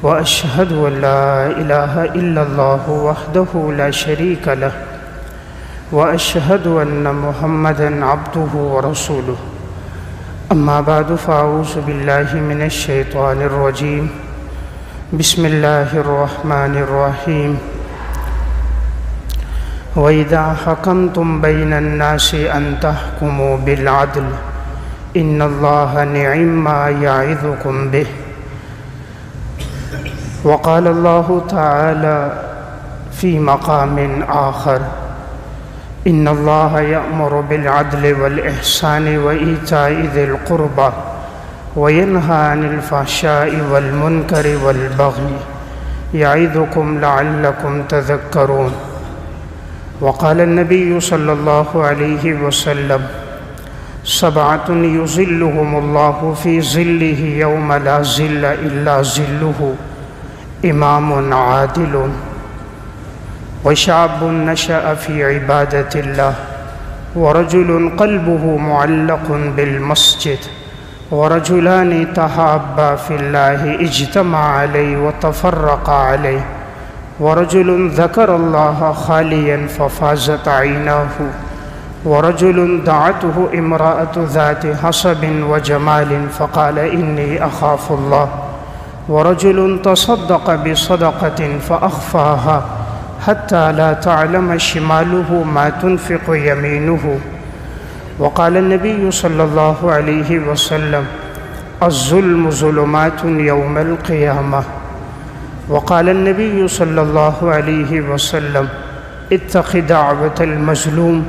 وأشهد أن لا إله إلا الله وحده لا شريك له وأشهد أن محمدًا عبده ورسوله أما بعد فأعوذ بالله من الشيطان الرجيم بسم الله الرحمن الرحيم وإذا حكمتم بين الناس أن تحكموا بالعدل إن الله نعم ما يعظكم به وقال الله تعالى في مقام آخر إن الله يأمر بالعدل والإحسان وإيتاء ذي القربى وينهى عن الفحشاء والمنكر والبغي يعظكم لعلكم تذكرون وقال النبي صلى الله عليه وسلم سبعة يظلهم الله في ظله يوم لا ظل إلا ظله إمام عادل وشعب نشأ في عبادة الله ورجل قلبه معلق بالمسجد ورجلان تحابا في الله اجتمع عليه وتفرقا عليه ورجل ذكر الله خاليا ففازت عيناه ورجل دعته امرأة ذات حسب وجمال فقال إني أخاف الله ورجل تصدق بصدقة فأخفاها حتى لا تعلم شماله ما تنفق يمينه وقال النبي صلى الله عليه وسلم الظلم ظلمات يوم القيامة وقال النبي صلى الله عليه وسلم اتق دعوة المظلوم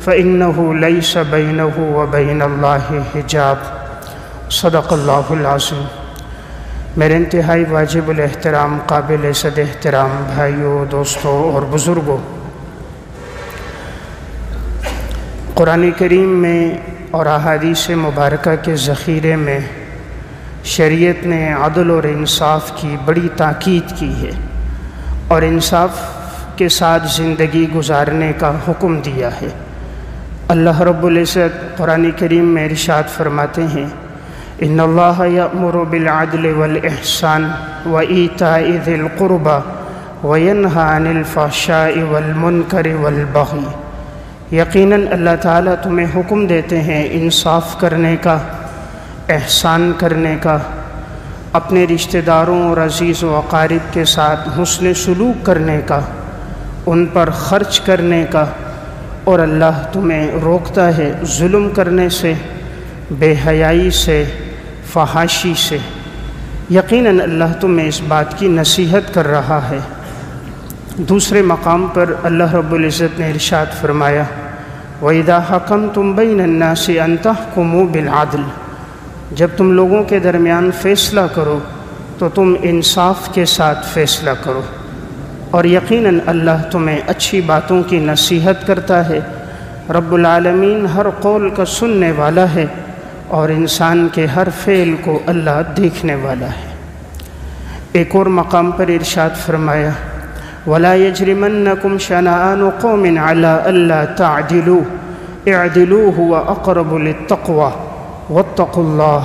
فإنه ليس بينه وبين الله حجاب صدق اللہ العظیم۔ میرے انتہائی واجب الاحترام قابل صد احترام بھائیوں، دوستوں اور بزرگوں، قرآن کریم میں اور احادیث مبارکہ کے ذخیرے میں شریعت نے عدل اور انصاف کی بڑی تاکید کی ہے اور انصاف کے ساتھ زندگی گزارنے کا حکم دیا ہے۔ اللہ رب العزت قرآن کریم میں ارشاد فرماتے ہیں ان اللہ یأمر بالعدل والإحسان وإیتاء ذی القربى وینہی عن الفحشاء والمنکر والبغی، یقیناً اللہ تعالیٰ تمہیں حکم دیتے ہیں انصاف کرنے کا، احسان کرنے کا، اپنے رشتہ داروں اور عزیز و اقارب کے ساتھ حسن سلوک کرنے کا، ان پر خرچ کرنے کا، اور اللہ تمہیں روکتا ہے ظلم کرنے سے، بے حیائی سے، فحاشی سے۔ یقیناً اللہ تمہیں اس بات کی نصیحت کر رہا ہے۔ دوسرے مقام پر اللہ رب العزت نے ارشاد فرمایا وَإِذَا حَكَمْتُمْ بَيْنَ النَّاسِ أَن تَحْكُمُوا بِالْعَدْلِ، جب تم لوگوں کے درمیان فیصلہ کرو تو تم انصاف کے ساتھ فیصلہ کرو، اور یقیناً اللہ تمہیں اچھی باتوں کی نصیحت کرتا ہے۔ رب العالمین ہر قول کا سننے والا ہے اور انسان کے ہر فعل کو اللہ دیکھنے والا ہے۔ ایک اور مقام پر ارشاد فرمایا وَلَا يَجْرِمَنَّكُمْ شَنَآنُ قَوْمٍ عَلَىٰ أَلَّا تَعْدِلُوا اعْدِلُوا هُوَ أَقْرَبُ لِلتَّقْوَىٰ وَاتَّقُوا اللَّهَ،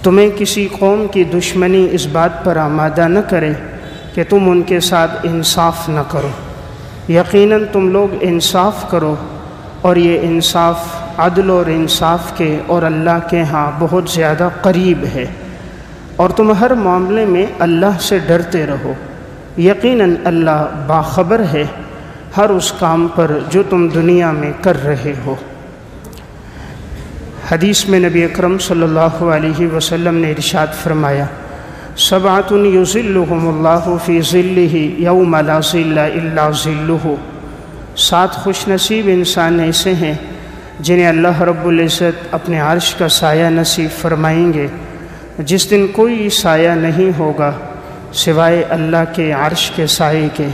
تمہیں کسی قوم کی دشمنی اس بات پر آمادہ نہ کرے کہ تم ان کے ساتھ انصاف نہ کرو، یقیناً تم لوگ انصاف کرو، اور یہ انصاف عدل اور انصاف کے اور اللہ کے ہاں بہت زیادہ قریب ہے، اور تم ہر معاملے میں اللہ سے ڈرتے رہو، یقیناً اللہ باخبر ہے ہر اس کام پر جو تم دنیا میں کر رہے ہو۔ حدیث میں نبی اکرم صلی اللہ علیہ وسلم نے ارشاد فرمایا سبعۃ یظلھم اللہ فی ظلہ یوم لا ظل الا ظلہ، 7 خوش نصیب انسان ایسے ہیں جنہیں اللہ رب العزت اپنے عرش کا سایہ نصیب فرمائیں گے، جس دن کوئی سایہ نہیں ہوگا سوائے اللہ کے عرش کے سائے کے۔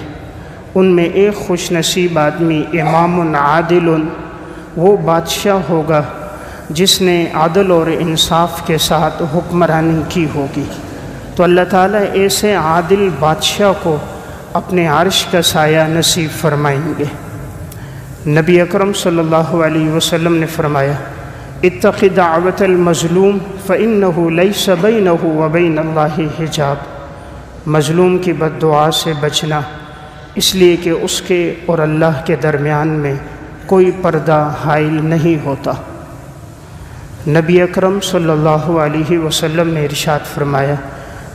ان میں ایک خوش نصیب آدمی امام عادل، وہ بادشاہ ہوگا جس نے عدل اور انصاف کے ساتھ حکمرانی کی ہوگی۔ تو اللہ تعالیٰ ایسے عادل بادشاہ کو اپنے عرش کا سایہ نصیب فرمائیں گے۔ نبی اکرم صلی اللہ علیہ وسلم نے فرمایا اتق دعوت المظلوم فإنه ليس بينه وبين الله حجاب، مظلوم کی بد دعا سے بچنا، اس لیے کہ اس کے اور اللہ کے درمیان میں کوئی پردہ حائل نہیں ہوتا۔ نبی اکرم صلی اللہ علیہ وسلم نے ارشاد فرمایا،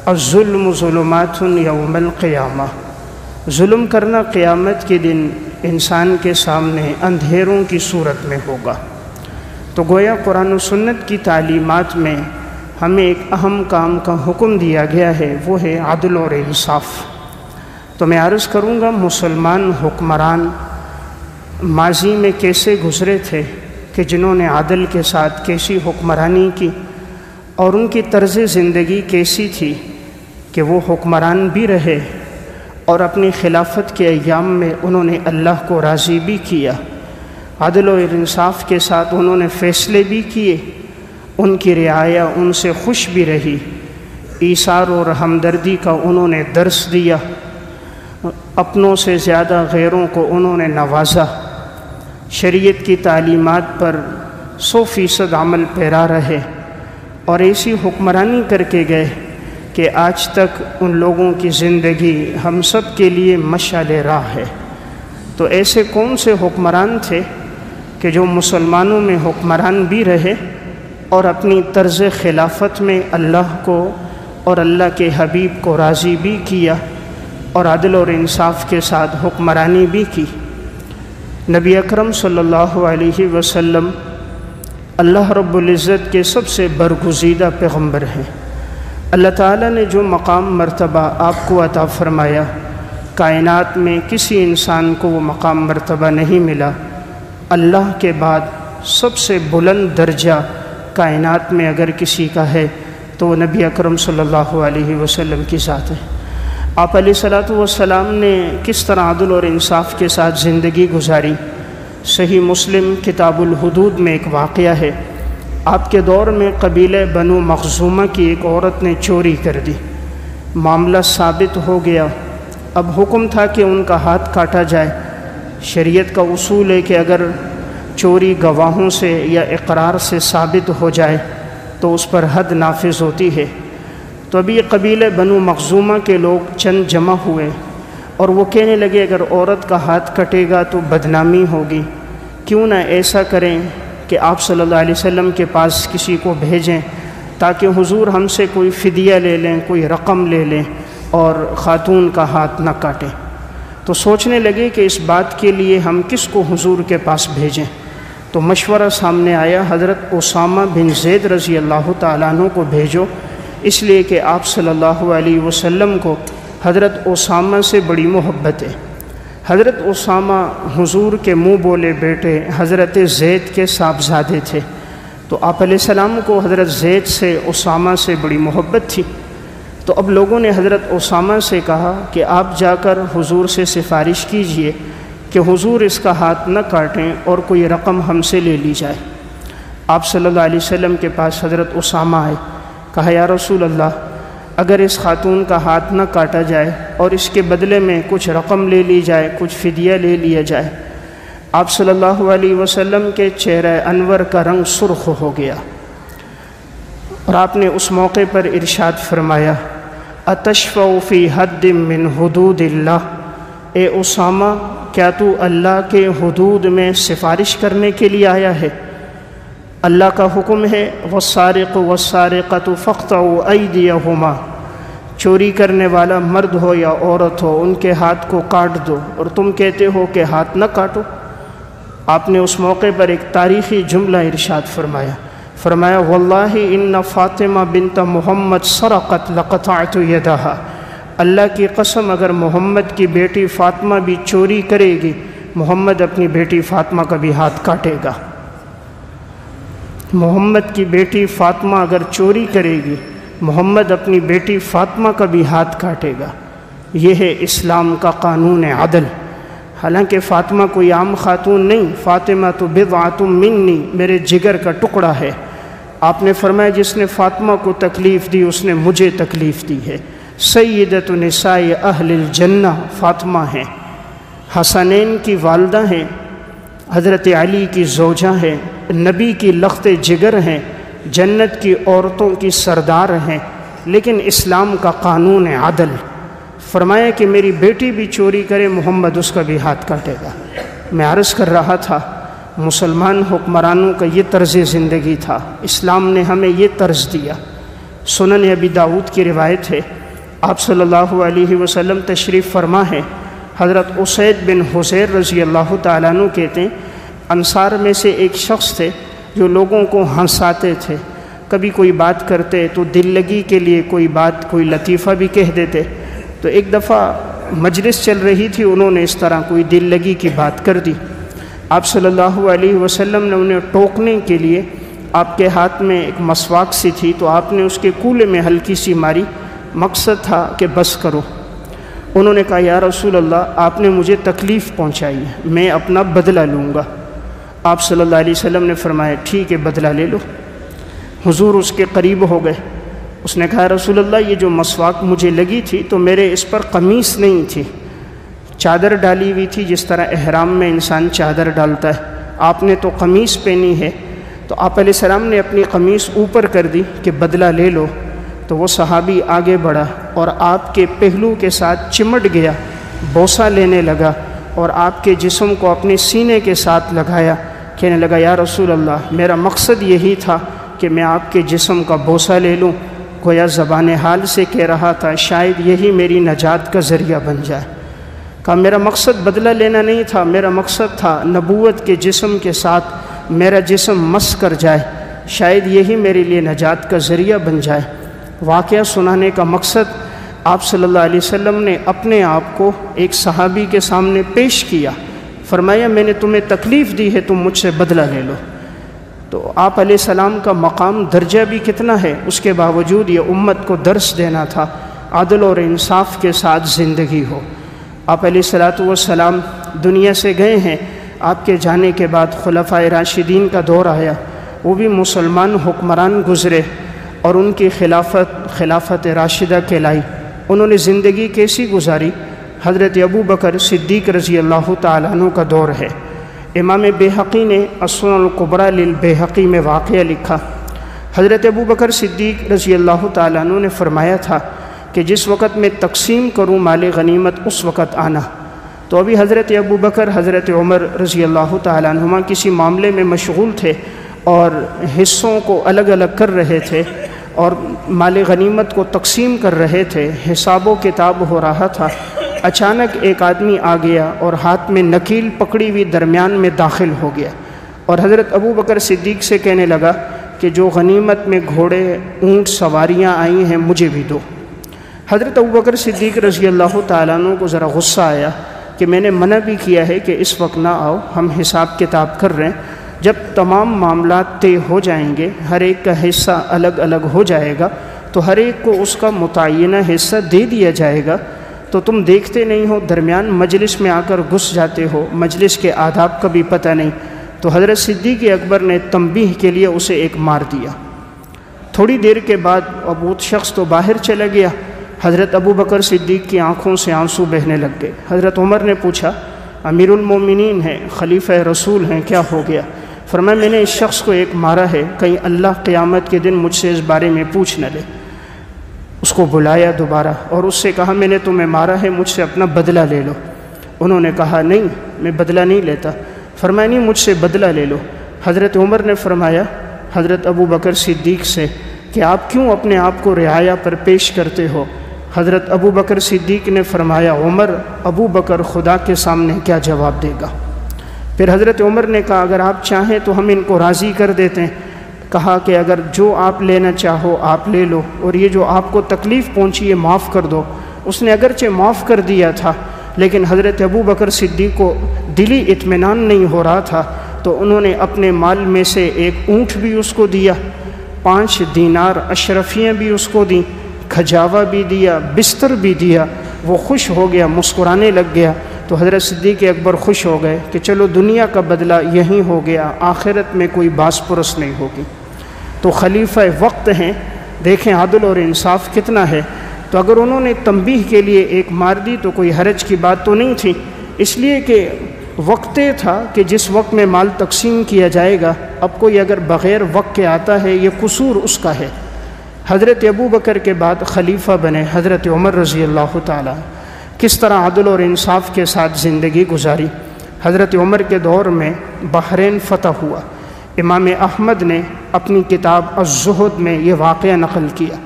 الظلم ظلمات یوم القیامہ، ظلم کرنا قیامت کے دن انسان کے سامنے اندھیروں کی صورت میں ہوگا۔ تو گویا قرآن و سنت کی تعلیمات میں ہمیں ایک اہم کام کا حکم دیا گیا ہے، وہ ہے عدل اور انصاف۔ تو میں عرض کروں گا مسلمان حکمران ماضی میں کیسے گزرے تھے کہ جنہوں نے عدل کے ساتھ کیسی حکمرانی کی، اور ان کی طرز زندگی کیسی تھی کہ وہ حکمران بھی رہے اور اپنی خلافت کے ایام میں انہوں نے اللہ کو راضی بھی کیا، عدل و انصاف کے ساتھ انہوں نے فیصلے بھی کیے، ان کی رعایا ان سے خوش بھی رہی، ایثار اور ہمدردی کا انہوں نے درس دیا، اپنوں سے زیادہ غیروں کو انہوں نے نوازا، شریعت کی تعلیمات پر 100% عمل پیرا رہے، اور ایسی حکمرانی کر کے گئے کہ آج تک ان لوگوں کی زندگی ہم سب کے لیے مشعل راہ ہے۔ تو ایسے کون سے حکمران تھے کہ جو مسلمانوں میں حکمران بھی رہے اور اپنی طرز خلافت میں اللہ کو اور اللہ کے حبیب کو راضی بھی کیا اور عدل اور انصاف کے ساتھ حکمرانی بھی کی؟ نبی اکرم صلی اللہ علیہ وسلم اللہ رب العزت کے سب سے برگزیدہ پیغمبر ہیں۔ اللہ تعالیٰ نے جو مقام مرتبہ آپ کو عطا فرمایا، کائنات میں کسی انسان کو وہ مقام مرتبہ نہیں ملا۔ اللہ کے بعد سب سے بلند درجہ کائنات میں اگر کسی کا ہے تو وہ نبی اکرم صلی اللہ علیہ وسلم کی ذات ہے۔ آپ علیہ الصلوۃ والسلام نے کس طرح عدل اور انصاف کے ساتھ زندگی گزاری؟ صحیح مسلم کتاب الحدود میں ایک واقعہ ہے۔ آپ کے دور میں قبیلہ بنو مخزومہ کی ایک عورت نے چوری کر دی، معاملہ ثابت ہو گیا، اب حکم تھا کہ ان کا ہاتھ کاٹا جائے۔ شریعت کا اصول ہے کہ اگر چوری گواہوں سے یا اقرار سے ثابت ہو جائے تو اس پر حد نافذ ہوتی ہے۔ تو ابھی قبیلہ بنو مخزومہ کے لوگ چند جمع ہوئے اور وہ کہنے لگے اگر عورت کا ہاتھ کٹے گا تو بدنامی ہوگی، کیوں نہ ایسا کریں کہ آپ صلی اللہ علیہ وسلم کے پاس کسی کو بھیجیں تاکہ حضور ہم سے کوئی فدیہ لے لیں، کوئی رقم لے لیں اور خاتون کا ہاتھ نہ کاٹیں۔ تو سوچنے لگے کہ اس بات کے لیے ہم کس کو حضور کے پاس بھیجیں؟ تو مشورہ سامنے آیا، حضرت اسامہ بن زید رضی اللہ تعالیٰ عنہ کو بھیجو، اس لیے کہ آپ صلی اللہ علیہ وسلم کو حضرت اسامہ سے بڑی محبت ہے۔ حضرت اسامہ حضور کے منہ بولے بیٹے حضرت زید کے صاحبزادے تھے، تو آپ علیہ السلام کو حضرت زید سے اسامہ سے بڑی محبت تھی۔ تو اب لوگوں نے حضرت اسامہ سے کہا کہ آپ جا کر حضور سے سفارش کیجئے کہ حضور اس کا ہاتھ نہ کاٹیں اور کوئی رقم ہم سے لے لی جائے۔ آپ صلی اللہ علیہ وسلم کے پاس حضرت اسامہ آئے، کہا یا رسول اللہ، اگر اس خاتون کا ہاتھ نہ کاٹا جائے اور اس کے بدلے میں کچھ رقم لے لی جائے، کچھ فدیہ لے لیا جائے۔ آپ صلی اللہ علیہ وسلم کے چہرہ انور کا رنگ سرخ ہو گیا اور آپ نے اس موقع پر ارشاد فرمایا، اتشفع فی حد من حدود اللہ، اے اسامہ کیا تو اللہ کے حدود میں سفارش کرنے کے لیے آیا ہے؟ اللہ کا حکم ہے والسارق والسارقۃ فاقطعوا ایدیہما، چوری کرنے والا مرد ہو یا عورت ہو ان کے ہاتھ کو کاٹ دو، اور تم کہتے ہو کہ ہاتھ نہ کاٹو۔ آپ نے اس موقع پر ایک تاریخی جملہ ارشاد فرمایا واللہ ان فاطمہ بنت محمد سرقت لقطعت یدہا، اللہ کی قسم اگر محمد کی بیٹی فاطمہ بھی چوری کرے گی، محمد اپنی بیٹی فاطمہ کا بھی ہاتھ کاٹے گا۔ محمد کی بیٹی فاطمہ اگر چوری کرے گی، محمد اپنی بیٹی فاطمہ کا بھی ہاتھ کاٹے گا۔ یہ ہے اسلام کا قانون عدل۔ حالانکہ فاطمہ کوئی عام خاتون نہیں، فاطمہ تو بضعۃ منی، میرے جگر کا ٹکڑا ہے۔ آپ نے فرمایا جس نے فاطمہ کو تکلیف دی اس نے مجھے تکلیف دی ہے۔ سیدۃ نساء اہل الجنہ فاطمہ ہیں، حسنین کی والدہ ہیں، حضرت علی کی زوجہ ہیں، نبی کی لخت جگر ہیں، جنت کی عورتوں کی سردار ہیں، لیکن اسلام کا قانون عدل۔ فرمایا کہ میری بیٹی بھی چوری کرے، محمد اس کا بھی ہاتھ کاٹے گا۔ میں عرض کر رہا تھا مسلمان حکمرانوں کا یہ طرز زندگی تھا، اسلام نے ہمیں یہ طرز دیا۔ سنن ابی داؤد کی روایت ہے، آپ صلی اللہ علیہ وسلم تشریف فرما ہے، حضرت اسید بن حضیر رضی اللہ تعالیٰ عنہ کہتے ہیں انصار میں سے ایک شخص تھے جو لوگوں کو ہنساتے تھے، کبھی کوئی بات کرتے تو دل لگی کے لیے کوئی بات، کوئی لطیفہ بھی کہہ دیتے۔ تو ایک دفعہ مجلس چل رہی تھی، انہوں نے اس طرح کوئی دل لگی کی بات کر دی۔ آپ صلی اللہ علیہ وسلم نے انہیں ٹوکنے کے لیے، آپ کے ہاتھ میں ایک مسواک سی تھی تو آپ نے اس کے کولے میں ہلکی سی ماری، مقصد تھا کہ بس کرو۔ انہوں نے کہا یا رسول اللہ آپ نے مجھے تکلیف پہنچائی ہے، میں اپنا بدلہ لوں گا۔ آپ صلی اللہ علیہ وسلم نے فرمایا ٹھیک ہے بدلہ لے لو۔ حضور اس کے قریب ہو گئے، اس نے کہا رسول اللہ یہ جو مسواک مجھے لگی تھی تو میرے اس پر قمیص نہیں تھی، چادر ڈالی ہوئی تھی، جس طرح احرام میں انسان چادر ڈالتا ہے، آپ نے تو قمیص پہنی ہے۔ تو آپ علیہ السلام نے اپنی قمیص اوپر کر دی کہ بدلہ لے لو۔ تو وہ صحابی آگے بڑھا اور آپ کے پہلو کے ساتھ چمٹ گیا، بوسہ لینے لگا اور آپ کے جسم کو اپنے سینے کے ساتھ لگایا، کہنے لگا یا رسول اللہ میرا مقصد یہی تھا کہ میں آپ کے جسم کا بوسہ لے لوں۔ گویا زبان حال سے کہہ رہا تھا شاید یہی میری نجات کا ذریعہ بن جائے۔ کہا میرا مقصد بدلہ لینا نہیں تھا، میرا مقصد تھا نبوت کے جسم کے ساتھ میرا جسم مس کر جائے، شاید یہی میرے لیے نجات کا ذریعہ بن جائے۔ واقعہ سنانے کا مقصد آپ صلی اللہ علیہ وسلم نے اپنے آپ کو ایک صحابی کے سامنے پیش کیا، فرمایا میں نے تمہیں تکلیف دی ہے، تم مجھ سے بدلہ لے لو۔ تو آپ علیہ السلام کا مقام درجہ بھی کتنا ہے، اس کے باوجود یہ امت کو درس دینا تھا عدل اور انصاف کے ساتھ زندگی ہو۔ آپ علیہ السلام دنیا سے گئے ہیں، آپ کے جانے کے بعد خلفائے راشدین کا دور آیا، وہ بھی مسلمان حکمران گزرے اور ان کی خلافت راشدہ کہلائی۔ انہوں نے زندگی کیسی گزاری؟ حضرت ابو بکر صدیق رضی اللہ تعالیٰ عنہ کا دور ہے۔ امام بیہقی نے السنن الکبریٰ للبیہقی میں واقعہ لکھا، حضرت ابو بکر صدیق رضی اللہ تعالیٰ عنہ نے فرمایا تھا کہ جس وقت میں تقسیم کروں مال غنیمت اس وقت آنا۔ تو ابھی حضرت ابو بکر حضرت عمر رضی اللہ تعالیٰ عنہما کسی معاملے میں مشغول تھے اور حصوں کو الگ الگ کر رہے تھے اور مال غنیمت کو تقسیم کر رہے تھے، حساب و کتاب ہو رہا تھا۔ اچانک ایک آدمی آ گیا اور ہاتھ میں نکیل پکڑی ہوئی درمیان میں داخل ہو گیا اور حضرت ابو بکر صدیق سے کہنے لگا کہ جو غنیمت میں گھوڑے اونٹ سواریاں آئی ہیں مجھے بھی دو۔ حضرت ابو بکر صدیق رضی اللہ تعالیٰ عنہ کو ذرا غصہ آیا کہ میں نے منع بھی کیا ہے کہ اس وقت نہ آؤ، ہم حساب کتاب کر رہے ہیں، جب تمام معاملات طے ہو جائیں گے، ہر ایک کا حصہ الگ الگ ہو جائے گا تو ہر ایک کو اس کا متعینہ حصہ دے دیا جائے گا، تو تم دیکھتے نہیں ہو درمیان مجلس میں آ کر گھس جاتے ہو، مجلس کے آداب کا بھی پتہ نہیں۔ تو حضرت صدیق اکبر نے تنبیہ کے لیے اسے ایک مار دیا۔ تھوڑی دیر کے بعد اب وہ شخص تو باہر چلا گیا، حضرت ابو بکر صدیق کی آنکھوں سے آنسو بہنے لگ گئے۔ حضرت عمر نے پوچھا امیر المومنین ہیں، خلیفہ رسول ہیں، کیا ہو گیا؟ فرمایا میں نے اس شخص کو ایک مارا ہے، کہیں اللہ قیامت کے دن مجھ سے اس بارے میں پوچھ نہ لے۔ اس کو بلایا دوبارہ اور اس سے کہا میں نے تمہیں مارا ہے، مجھ سے اپنا بدلہ لے لو۔ انہوں نے کہا نہیں میں بدلہ نہیں لیتا۔ فرمایا نہیں مجھ سے بدلہ لے لو۔ حضرت عمر نے فرمایا حضرت ابو بکر صدیق سے کہ آپ کیوں اپنے آپ کو رعایا پر پیش کرتے ہو؟ حضرت ابو بکر صدیق نے فرمایا عمر ابو بکر خدا کے سامنے کیا جواب دے گا؟ پھر حضرت عمر نے کہا اگر آپ چاہیں تو ہم ان کو راضی کر دیتے ہیں۔ کہا کہ اگر جو آپ لینا چاہو آپ لے لو، اور یہ جو آپ کو تکلیف پہنچی ہے معاف کر دو۔ اس نے اگرچہ معاف کر دیا تھا لیکن حضرت ابو بکر صدیق کو دلی اطمینان نہیں ہو رہا تھا، تو انہوں نے اپنے مال میں سے ایک اونٹ بھی اس کو دیا، 5 دینار اشرفیاں بھی اس کو دیں، کھجاوا بھی دیا، بستر بھی دیا۔ وہ خوش ہو گیا، مسکرانے لگ گیا۔ تو حضرت صدیق اکبر خوش ہو گئے کہ چلو دنیا کا بدلہ یہیں ہو گیا، آخرت میں کوئی باس پرس نہیں ہوگی۔ تو خلیفہ وقت ہیں، دیکھیں عدل اور انصاف کتنا ہے۔ تو اگر انہوں نے تنبیہ کے لیے ایک مار دی تو کوئی حرج کی بات تو نہیں تھی، اس لیے کہ وقت تھا کہ جس وقت میں مال تقسیم کیا جائے گا اب کوئی اگر بغیر وقت کے آتا ہے یہ قصور اس کا ہے۔ حضرت ابو بکر کے بعد خلیفہ بنے حضرت عمر رضی اللہ تعالیٰ، کس طرح عدل اور انصاف کے ساتھ زندگی گزاری۔ حضرت عمر کے دور میں بحرین فتح ہوا۔ امام احمد نے اپنی کتاب الزہد میں یہ واقعہ نقل کیا۔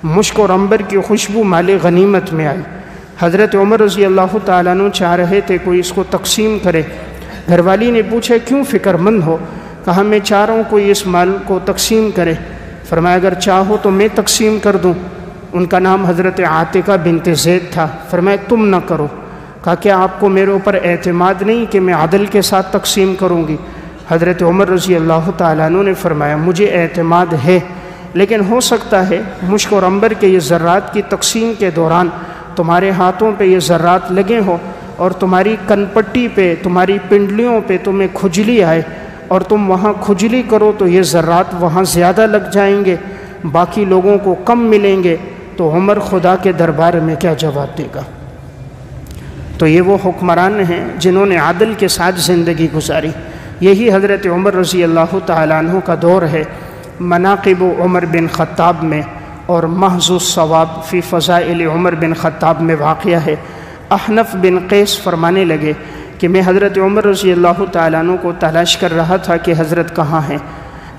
مشک اور عنبر کی خوشبو مال غنیمت میں آئی۔ حضرت عمر رضی اللہ تعالیٰ عنہ چاہ رہے تھے کوئی اس کو تقسیم کرے۔ گھر والی نے پوچھا کیوں فکر مند ہو؟ کہا میں چاہ رہا ہوں کوئی اس مال کو تقسیم کرے۔ فرمایا اگر چاہو تو میں تقسیم کر دوں۔ ان کا نام حضرت عاتقہ بنت زید تھا۔ فرمایا تم نہ کرو۔ کہا کیا آپ کو میرے اوپر اعتماد نہیں کہ میں عدل کے ساتھ تقسیم کروں گی؟ حضرت عمر رضی اللہ تعالیٰ عنہ نے فرمایا مجھے اعتماد ہے، لیکن ہو سکتا ہے مشک اور عنبر کے یہ ذرات کی تقسیم کے دوران تمہارے ہاتھوں پہ یہ ذرات لگے ہوں اور تمہاری کن پٹی پہ، تمہاری پنڈلیوں پہ تمہیں کھجلی آئے اور تم وہاں کھجلی کرو تو یہ ذرات وہاں زیادہ لگ جائیں گے، باقی لوگوں کو کم ملیں گے، تو عمر خدا کے دربار میں کیا جواب دے گا؟ تو یہ وہ حکمران ہیں جنہوں نے عدل کے ساتھ زندگی گزاری۔ یہی حضرت عمر رضی اللہ تعالیٰ عنہ کا دور ہے۔ مناقب عمر بن خطاب میں اور محض الصواب فی فضائل عمر بن خطاب میں واقعہ ہے۔ احنف بن قیس فرمانے لگے کہ میں حضرت عمر رضی اللہ تعالیٰ عنہ کو تلاش کر رہا تھا کہ حضرت کہاں ہیں۔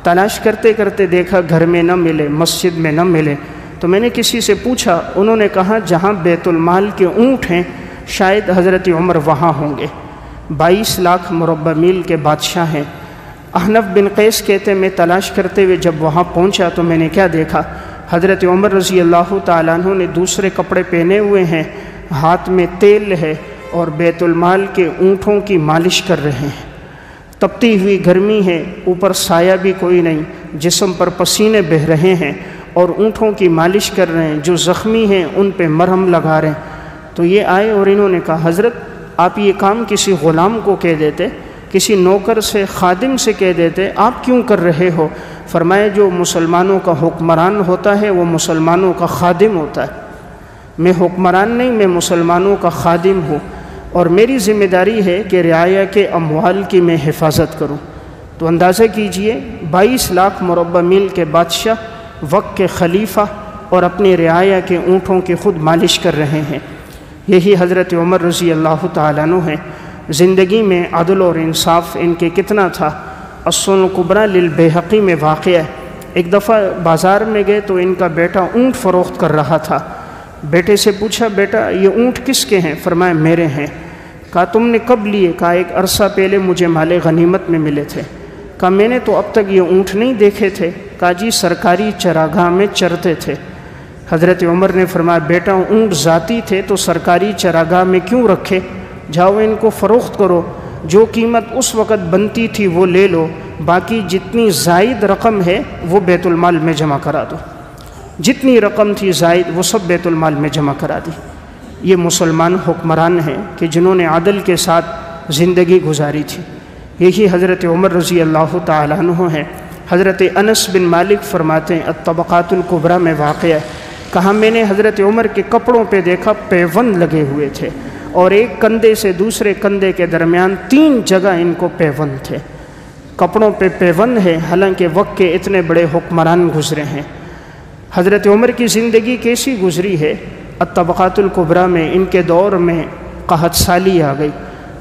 تلاش کرتے کرتے دیکھا گھر میں نہ ملے، مسجد میں نہ ملے، تو میں نے کسی سے پوچھا، انہوں نے کہا جہاں بیت المال کے اونٹ ہیں شاید حضرت عمر وہاں ہوں گے۔ 22 لاکھ مربع میل کے بادشاہ ہیں۔ احنف بن قیس کہتے میں تلاش کرتے ہوئے جب وہاں پہنچا تو میں نے کیا دیکھا؟ حضرت عمر رضی اللہ تعالیٰ عنہ نے دوسرے کپڑے پہنے ہوئے ہیں، ہاتھ میں تیل ہے اور بیت المال کے اونٹوں کی مالش کر رہے ہیں۔ تپتی ہوئی گرمی ہے، اوپر سایہ بھی کوئی نہیں، جسم پر پسینے بہہ رہے ہیں اور اونٹوں کی مالش کر رہے ہیں، جو زخمی ہیں ان پہ مرہم لگا رہے ہیں۔ تو یہ آئے اور انہوں نے کہا حضرت آپ یہ کام کسی غلام کو کہہ دیتے، کسی نوکر سے، خادم سے کہہ دیتے، آپ کیوں کر رہے ہو؟ فرمایا جو مسلمانوں کا حکمران ہوتا ہے وہ مسلمانوں کا خادم ہوتا ہے۔ میں حکمران نہیں، میں مسلمانوں کا خادم ہوں، اور میری ذمہ داری ہے کہ رعایا کے اموال کی میں حفاظت کروں۔ تو اندازہ کیجئے 22 لاکھ مربع میل کے بادشاہ، وقت کے خلیفہ، اور اپنی رعایا کے اونٹوں کی خود مالش کر رہے ہیں۔ یہی حضرت عمر رضی اللہ تعالیٰ عنہ ہیں۔ زندگی میں عدل اور انصاف ان کے کتنا تھا۔ السنن الکبریٰ للبیہقی میں واقع ہے۔ ایک دفعہ بازار میں گئے تو ان کا بیٹا اونٹ فروخت کر رہا تھا۔ بیٹے سے پوچھا بیٹا یہ اونٹ کس کے ہیں؟ فرمایا میرے ہیں۔ کہا تم نے کب لیے؟ کہا ایک عرصہ پہلے مجھے مال غنیمت میں ملے تھے۔ کہا میں نے تو اب تک یہ اونٹ نہیں دیکھے تھے۔ کہا جی سرکاری چراگاہ میں چرتے تھے۔ حضرت عمر نے فرمایا بیٹا اونٹ ذاتی تھے تو سرکاری چراگاہ میں کیوں رکھے؟ جاؤ ان کو فروخت کرو، جو قیمت اس وقت بنتی تھی وہ لے لو، باقی جتنی زائد رقم ہے وہ بیت المال میں جمع کرا دو۔ جتنی رقم تھی زائد وہ سب بیت المال میں جمع کرا دی۔ یہ مسلمان حکمران ہیں کہ جنہوں نے عدل کے ساتھ زندگی گزاری تھی۔ یہی حضرت عمر رضی اللہ تعالیٰ عنہ ہیں۔ حضرت انس بن مالک فرماتے ہیں الطبقات الکبریٰ میں واقع ہے، کہا میں نے حضرت عمر کے کپڑوں پہ دیکھا پیوند لگے ہوئے تھے، اور ایک کندھے سے دوسرے کندھے کے درمیان 3 جگہ ان کو پیوند تھے۔ کپڑوں پہ پیوند ہے، حالانکہ وقت کے اتنے بڑے حکمران گزرے ہیں۔ حضرت عمر کی زندگی کیسی گزری ہے؟ الطبقات الکبریٰ میں ان کے دور میں قحط سالی آ گئی،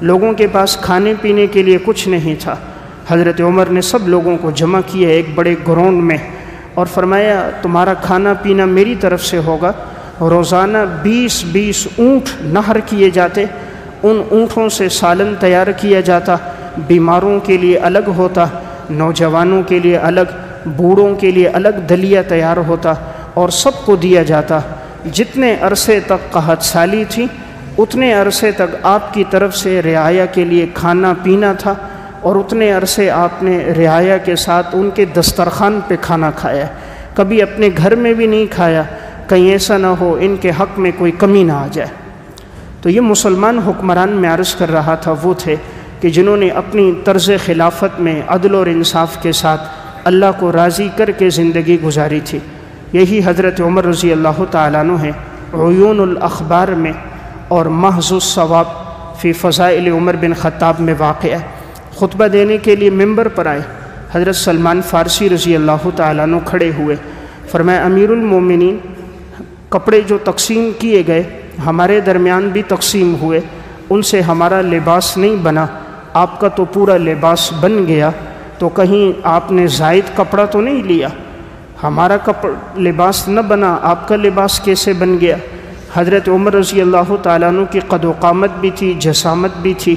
لوگوں کے پاس کھانے پینے کے لیے کچھ نہیں تھا۔ حضرت عمر نے سب لوگوں کو جمع کیا ایک بڑے گراؤنڈ میں اور فرمایا تمہارا کھانا پینا میری طرف سے ہوگا۔ روزانہ 20 اونٹ نہر کیے جاتے، ان اونٹوں سے سالن تیار کیا جاتا، بیماروں کے لیے الگ ہوتا، نوجوانوں کے لیے الگ، بوڑھوں کے لیے الگ دلیہ تیار ہوتا اور سب کو دیا جاتا۔ جتنے عرصے تک قحط سالی تھی اتنے عرصے تک آپ کی طرف سے رعایا کے لیے کھانا پینا تھا، اور اتنے عرصے آپ نے رعایا کے ساتھ ان کے دسترخوان پہ کھانا کھایا، کبھی اپنے گھر میں بھی نہیں کھایا، کہیں ایسا نہ ہو ان کے حق میں کوئی کمی نہ آ جائے۔ تو یہ مسلمان حکمران میں عرض کر رہا تھا وہ تھے کہ جنہوں نے اپنی طرز خلافت میں عدل اور انصاف کے ساتھ اللہ کو راضی کر کے زندگی گزاری تھی۔ یہی حضرت عمر رضی اللہ تعالیٰ عنہ ہیں۔ عیون الاخبار میں اور محض الصواب فی فضائل عمر بن خطاب میں واقع ہے۔ خطبہ دینے کے لیے ممبر پر آئے، حضرت سلمان فارسی رضی اللہ تعالیٰ عنہ کھڑے ہوئے، فرمایا امیر المومنین، کپڑے جو تقسیم کیے گئے ہمارے درمیان بھی تقسیم ہوئے، ان سے ہمارا لباس نہیں بنا، آپ کا تو پورا لباس بن گیا، تو کہیں آپ نے زائد کپڑا تو نہیں لیا؟ ہمارا لباس نہ بنا، آپ کا لباس کیسے بن گیا؟ حضرت عمر رضی اللہ تعالیٰ عنہ کی قد و قامت بھی تھی، جسامت بھی تھی،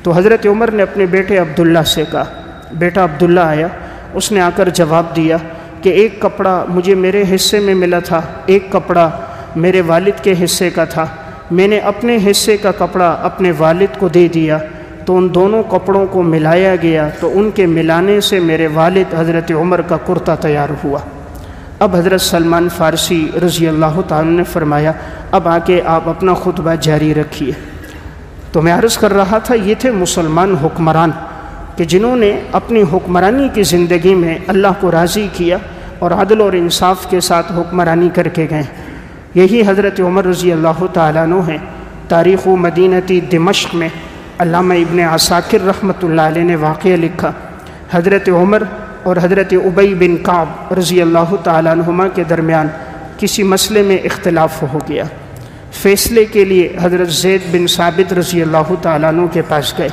تو حضرت عمر نے اپنے بیٹے عبداللہ سے کہا، بیٹا عبداللہ آیا، اس نے آ کر جواب دیا کہ ایک کپڑا مجھے میرے حصے میں ملا تھا، ایک کپڑا میرے والد کے حصے کا تھا، میں نے اپنے حصے کا کپڑا اپنے والد کو دے دیا، تو ان دونوں کپڑوں کو ملایا گیا، تو ان کے ملانے سے میرے والد حضرت عمر کا کرتا تیار ہوا۔ اب حضرت سلمان فارسی رضی اللہ تعالیٰ نے فرمایا اب آ کے آپ اپنا خطبہ جاری رکھیے۔ تو میں عرض کر رہا تھا یہ تھے مسلمان حکمران کہ جنہوں نے اپنی حکمرانی کی زندگی میں اللہ کو راضی کیا اور عدل اور انصاف کے ساتھ حکمرانی کر کے گئے۔ یہی حضرت عمر رضی اللہ تعالیٰ عنہ ہیں۔ تاریخ مدینتی دمشق میں علامہ ابن عساکر رحمۃ اللہ علیہ نے واقعہ لکھا، حضرت عمر اور حضرت ابی بن کعب رضی اللہ تعالیٰ عنہما کے درمیان کسی مسئلے میں اختلاف ہو گیا۔ فیصلے کے لیے حضرت زید بن ثابت رضی اللہ تعالیٰ عنہ کے پاس گئے۔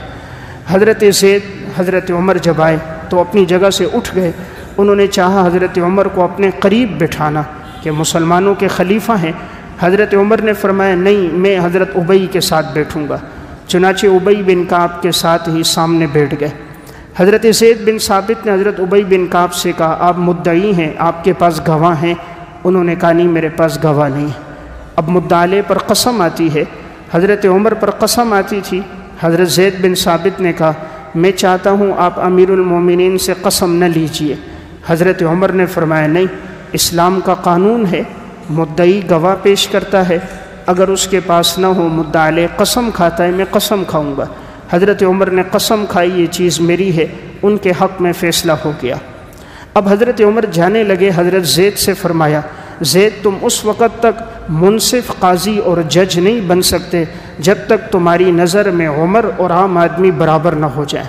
حضرت زید حضرت عمر جب آئے تو اپنی جگہ سے اٹھ گئے، انہوں نے چاہا حضرت عمر کو اپنے قریب بٹھانا کہ مسلمانوں کے خلیفہ ہیں۔ حضرت عمر نے فرمایا نہیں، میں حضرت ابی کے ساتھ بیٹھوں گا، چنانچہ ابی بن کعب کے ساتھ ہی سامنے بیٹھ گئے۔ حضرت زید بن ثابت نے حضرت ابی بن کعب سے کہا آپ مدعی ہیں، آپ کے پاس گواہ ہیں؟ انہوں نے کہا نہیں، میرے پاس گواہ نہیں۔ اب مدعا پر قسم آتی ہے، حضرت عمر پر قسم آتی تھی۔ حضرت زید بن ثابت نے کہا میں چاہتا ہوں آپ امیر المومنین سے قسم نہ لیجئے۔ حضرت عمر نے فرمایا نہیں، اسلام کا قانون ہے، مدعی گواہ پیش کرتا ہے، اگر اس کے پاس نہ ہو مدعا قسم کھاتا ہے، میں قسم کھاؤں گا۔ حضرت عمر نے قسم کھائی یہ چیز میری ہے، ان کے حق میں فیصلہ ہو گیا۔ اب حضرت عمر جانے لگے، حضرت زید سے فرمایا زید تم اس وقت تک منصف قاضی اور جج نہیں بن سکتے جب تک تمہاری نظر میں عمر اور عام آدمی برابر نہ ہو جائیں۔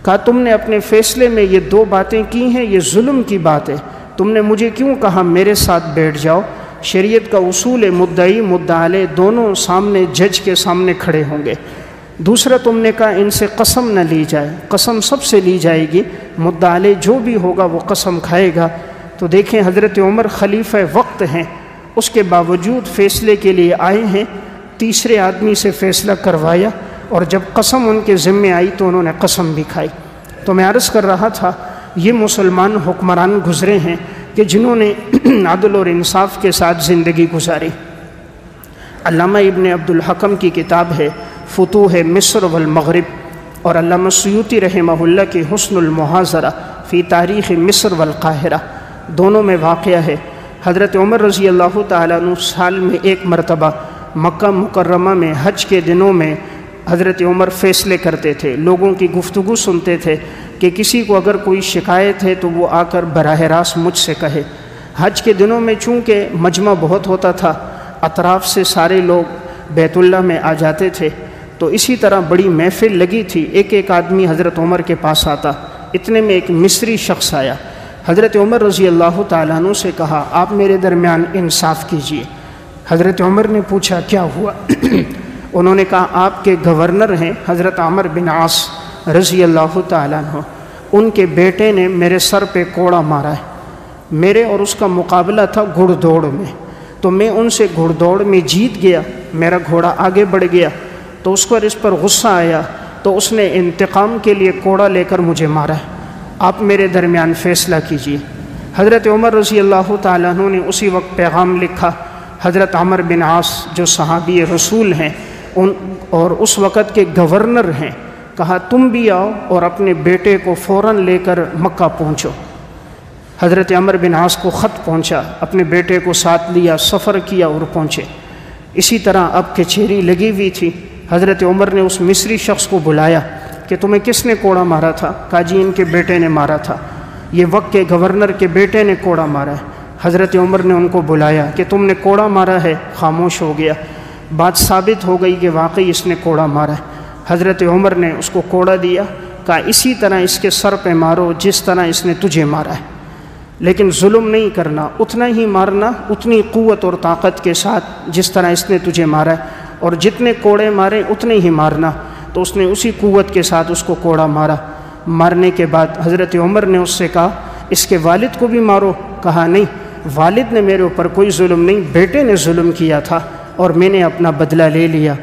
کہا تم نے اپنے فیصلے میں یہ دو باتیں کی ہیں، یہ ظلم کی بات ہے، تم نے مجھے کیوں کہا میرے ساتھ بیٹھ جاؤ؟ شریعت کا اصول ہے مدعی مدعا دونوں سامنے جج کے سامنے کھڑے ہوں گے۔ دوسرا تم نے کہا ان سے قسم نہ لی جائے، قسم سب سے لی جائے گی، مدعا جو بھی ہوگا وہ قسم کھائے گا۔ تو دیکھیں حضرت عمر خلیفہ وقت ہیں، اس کے باوجود فیصلے کے لیے آئے ہیں، تیسرے آدمی سے فیصلہ کروایا، اور جب قسم ان کے ذمے آئی تو انہوں نے قسم بھی کھائی۔ تو میں عرض کر رہا تھا یہ مسلمان حکمران گزرے ہیں کہ جنہوں نے عدل اور انصاف کے ساتھ زندگی گزاری۔ علامہ ابن عبد الحکم کی کتاب ہے فتوح مصر والمغرب، اور علامہ سیوطی رحمہ اللہ کی حسن المحاضرہ فی تاریخ مصر والقاہرہ، دونوں میں واقعہ ہے حضرت عمر رضی اللہ تعالیٰ عنہ سال میں ایک مرتبہ مکہ مکرمہ میں حج کے دنوں میں حضرت عمر فیصلے کرتے تھے، لوگوں کی گفتگو سنتے تھے کہ کسی کو اگر کوئی شکایت ہے تو وہ آ کر براہ راست مجھ سے کہے۔ حج کے دنوں میں چونکہ مجمع بہت ہوتا تھا، اطراف سے سارے لوگ بیت اللہ میں آ جاتے تھے، تو اسی طرح بڑی محفل لگی تھی، ایک ایک آدمی حضرت عمر کے پاس آتا۔ اتنے میں ایک مصری شخص آیا، حضرت عمر رضی اللہ تعالیٰ عنہ سے کہا آپ میرے درمیان انصاف کیجئے۔ حضرت عمر نے پوچھا کیا ہوا؟ انہوں نے کہا آپ کے گورنر ہیں حضرت عمرو بن عاص رضی اللہ تعالیٰ عنہ، ان کے بیٹے نے میرے سر پہ کوڑا مارا ہے، میرے اور اس کا مقابلہ تھا گھڑ دوڑ میں، تو میں ان سے گھڑ دوڑ میں جیت گیا، میرا گھوڑا آگے بڑھ گیا، تو اس کو اس پر غصہ آیا تو اس نے انتقام کے لیے کوڑا لے کر مجھے مارا ہے، آپ میرے درمیان فیصلہ کیجیے۔ حضرت عمر رضی اللہ تعالیٰ عنہ نے اسی وقت پیغام لکھا، حضرت عمرو بن عاص جو صحابی رسول ہیں اور اس وقت کے گورنر ہیں، کہا تم بھی آؤ اور اپنے بیٹے کو فوراً لے کر مکہ پہنچو۔ حضرت عمرو بن عاص کو خط پہنچا، اپنے بیٹے کو ساتھ لیا، سفر کیا اور پہنچے۔ اسی طرح اب کچہری لگی ہوئی تھی، حضرت عمر نے اس مصری شخص کو بلایا کہ تمہیں کس نے کوڑا مارا تھا؟ کہا جی ان کے بیٹے نے مارا تھا، یہ وقت کے گورنر کے بیٹے نے کوڑا مارا ہے۔ حضرت عمر نے ان کو بلایا کہ تم نے کوڑا مارا ہے، خاموش ہو گیا، بات ثابت ہو گئی کہ واقعی اس نے کوڑا مارا ہے۔ حضرت عمر نے اس کو کوڑا دیا، کہا اسی طرح اس کے سر پہ مارو جس طرح اس نے تجھے مارا ہے، لیکن ظلم نہیں کرنا، اتنا ہی مارنا اتنی قوت اور طاقت کے ساتھ جس طرح اس نے تجھے مارا ہے، اور جتنے کوڑے مارے اتنے ہی مارنا۔ تو اس نے اسی قوت کے ساتھ اس کو کوڑا مارا۔ مارنے کے بعد حضرت عمر نے اس سے کہا اس کے والد کو بھی مارو۔ کہا نہیں، والد نے میرے اوپر کوئی ظلم نہیں، بیٹے نے ظلم کیا تھا اور میں نے اپنا بدلہ لے لیا۔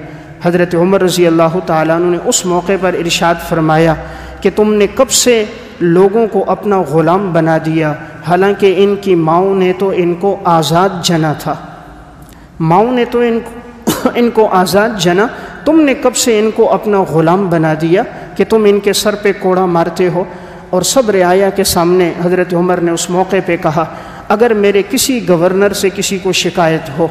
حضرت عمر رضی اللہ تعالیٰ عنہ نے اس موقع پر ارشاد فرمایا کہ تم نے کب سے لوگوں کو اپنا غلام بنا دیا، حالانکہ ان کی ماؤں نے تو ان کو آزاد جنا تھا، ماؤں نے تو ان کو آزاد جنا، تم نے کب سے ان کو اپنا غلام بنا دیا کہ تم ان کے سر پہ کوڑا مارتے ہو۔ اور سب رعایا کے سامنے حضرت عمر نے اس موقع پہ کہا اگر میرے کسی گورنر سے کسی کو شکایت ہو،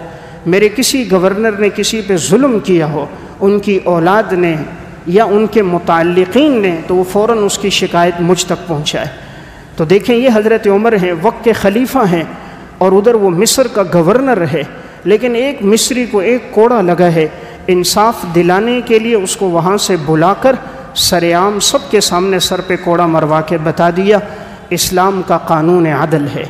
میرے کسی گورنر نے کسی پہ ظلم کیا ہو، ان کی اولاد نے یا ان کے متعلقین نے، تو وہ فوراً اس کی شکایت مجھ تک پہنچائے۔ تو دیکھیں یہ حضرت عمر ہیں، وقت کے خلیفہ ہیں، اور ادھر وہ مصر کا گورنر ہے، لیکن ایک مصری کو ایک کوڑا لگا ہے، انصاف دلانے کے لیے اس کو وہاں سے بلا کر سر عام سب کے سامنے سر پہ کوڑا مروا کے بتا دیا اسلام کا قانون عدل ہے،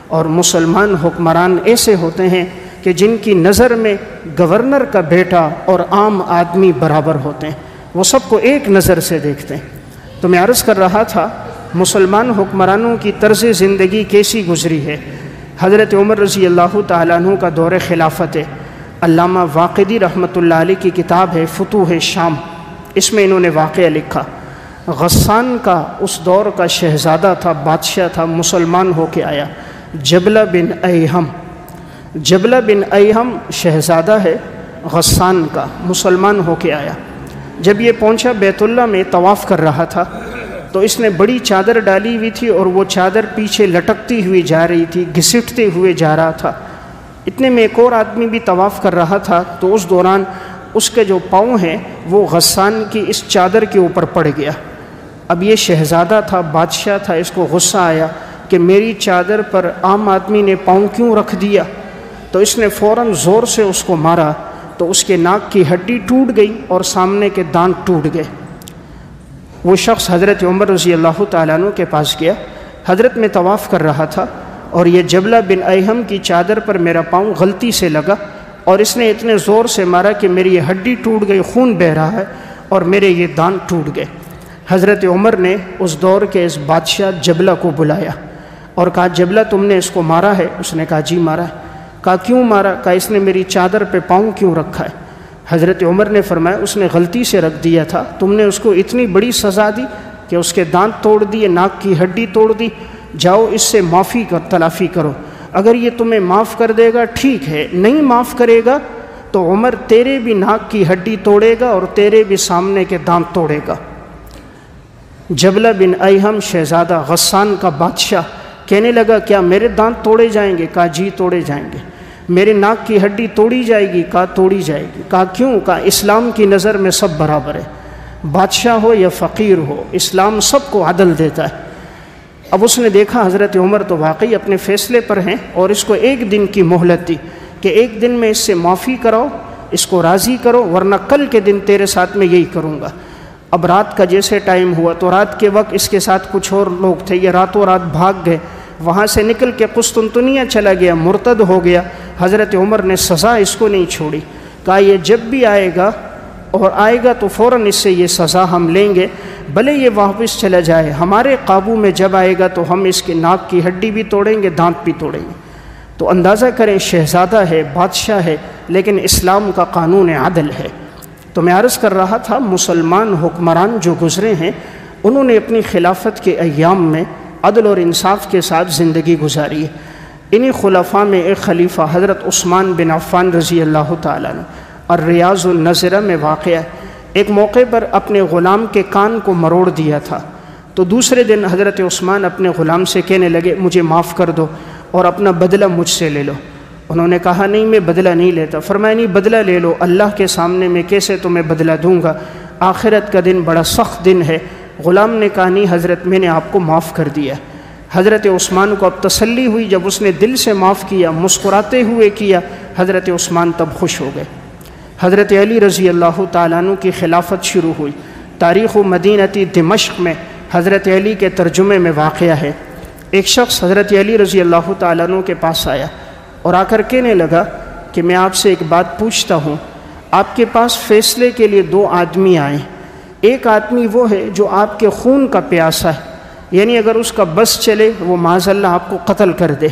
اور مسلمان حکمران ایسے ہوتے ہیں کہ جن کی نظر میں گورنر کا بیٹا اور عام آدمی برابر ہوتے ہیں، وہ سب کو ایک نظر سے دیکھتے ہیں۔ تو میں عرض کر رہا تھا مسلمان حکمرانوں کی طرز زندگی کیسی گزری ہے۔ حضرت عمر رضی اللہ تعالیٰ عنہ کا دور خلافت ہے، علامہ واقدی رحمۃ اللہ علیہ کی کتاب ہے فتوح شام، اس میں انہوں نے واقعہ لکھا، غسان کا اس دور کا شہزادہ تھا، بادشاہ تھا، مسلمان ہو کے آیا، جبلہ بن ایہم، جبلہ بن ایہم شہزادہ ہے غسان کا، مسلمان ہو کے آیا۔ جب یہ پہنچا بیت اللہ میں طواف کر رہا تھا تو اس نے بڑی چادر ڈالی ہوئی تھی اور وہ چادر پیچھے لٹکتی ہوئی جا رہی تھی، گھسٹتے ہوئے جا رہا تھا۔ اتنے میں ایک اور آدمی بھی طواف کر رہا تھا، تو اس دوران اس کے جو پاؤں ہیں وہ غسان کی اس چادر کے اوپر پڑ گیا۔ اب یہ شہزادہ تھا، بادشاہ تھا، اس کو غصہ آیا کہ میری چادر پر عام آدمی نے پاؤں کیوں رکھ دیا؟ تو اس نے فوراً زور سے اس کو مارا، تو اس کے ناک کی ہڈی ٹوٹ گئی اور سامنے کے دانت ٹوٹ گئے۔ وہ شخص حضرت عمر رضی اللہ تعالیٰ عنہ کے پاس گیا، حضرت میں طواف کر رہا تھا اور یہ جبلہ بن ایہم کی چادر پر میرا پاؤں غلطی سے لگا اور اس نے اتنے زور سے مارا کہ میری یہ ہڈی ٹوٹ گئی، خون بہہ رہا ہے اور میرے یہ دانت ٹوٹ گئے۔ حضرت عمر نے اس دور کے اس بادشاہ جبلہ کو بلایا اور کہا جبلہ تم نے اس کو مارا ہے؟ اس نے کہا جی مارا ہے۔ کہا کیوں مارا؟ کہا اس نے میری چادر پہ پاؤں کیوں رکھا ہے؟ حضرت عمر نے فرمایا اس نے غلطی سے رکھ دیا تھا، تم نے اس کو اتنی بڑی سزا دی کہ اس کے دانت توڑ دیے، ناک کی ہڈی توڑ دی، جاؤ اس سے معافی تلافی کرو، اگر یہ تمہیں معاف کر دے گا ٹھیک ہے، نہیں معاف کرے گا تو عمر تیرے بھی ناک کی ہڈی توڑے گا اور تیرے بھی سامنے کے دانت توڑے گا۔ جبلہ بن ایہم شہزادہ غسان کا بادشاہ کہنے لگا کیا میرے دانت توڑے جائیں گے؟ کہا جی توڑے جائیں گے۔ میرے ناک کی ہڈی توڑی جائے گی؟ کہا توڑی جائے گی۔ کہا کیوں؟ کہا اسلام کی نظر میں سب برابر ہے، بادشاہ ہو یا فقیر ہو، اسلام سب کو عدل دیتا ہے۔ اب اس نے دیکھا حضرت عمر تو واقعی اپنے فیصلے پر ہیں اور اس کو ایک دن کی مہلت دی کہ ایک دن میں اس سے معافی کراؤ، اس کو راضی کرو، ورنہ کل کے دن تیرے ساتھ میں یہی کروں گا۔ اب رات کا جیسے ٹائم ہوا تو رات کے وقت اس کے ساتھ کچھ اور لوگ تھے، یہ راتوں رات بھاگ گئے، وہاں سے نکل کے قسطنطنیہ چلا گیا، مرتد ہو گیا۔ حضرت عمر نے سزا اس کو نہیں چھوڑی، کہا یہ جب بھی آئے گا اور آئے گا تو فوراً اس سے یہ سزا ہم لیں گے، بھلے یہ واپس چلا جائے، ہمارے قابو میں جب آئے گا تو ہم اس کے ناک کی ہڈی بھی توڑیں گے، دانت بھی توڑیں گے۔ تو اندازہ کریں شہزادہ ہے، بادشاہ ہے، لیکن اسلام کا قانون عدل ہے۔ تو میں عرض کر رہا تھا مسلمان حکمران جو گزرے ہیں انہوں نے اپنی خلافت کے ایام میں عدل اور انصاف کے ساتھ زندگی گزاری ہے۔ انہی خلفاء میں ایک خلیفہ حضرت عثمان بن عفان رضی اللہ تعالیٰ عنہ، اور ریاض النظرہ میں واقع ہے، ایک موقع پر اپنے غلام کے کان کو مروڑ دیا تھا، تو دوسرے دن حضرت عثمان اپنے غلام سے کہنے لگے مجھے معاف کر دو اور اپنا بدلہ مجھ سے لے لو۔ انہوں نے کہا نہیں میں بدلہ نہیں لیتا۔ فرمایا نہیں بدلہ لے لو، اللہ کے سامنے میں کیسے تمہیں بدلہ دوں گا، آخرت کا دن بڑا سخت دن ہے۔ غلام نے کہا نہیں حضرت میں نے آپ کو معاف کر دیا۔ حضرت عثمان کو اب تسلی ہوئی، جب اس نے دل سے معاف کیا، مسکراتے ہوئے کیا، حضرت عثمان تب خوش ہو گئے۔ حضرت علی رضی اللہ تعالیٰ عنہ کی خلافت شروع ہوئی، تاریخ مدینہ دمشق میں حضرت علی کے ترجمے میں واقعہ ہے۔ ایک شخص حضرت علی رضی اللہ تعالیٰ عنہ کے پاس آیا اور آ کر کہنے لگا کہ میں آپ سے ایک بات پوچھتا ہوں، آپ کے پاس فیصلے کے لیے 2 آدمی آئے، ایک آدمی وہ ہے جو آپ کے خون کا پیاسا ہے، یعنی اگر اس کا بس چلے وہ معاذ اللہ آپ کو قتل کر دے،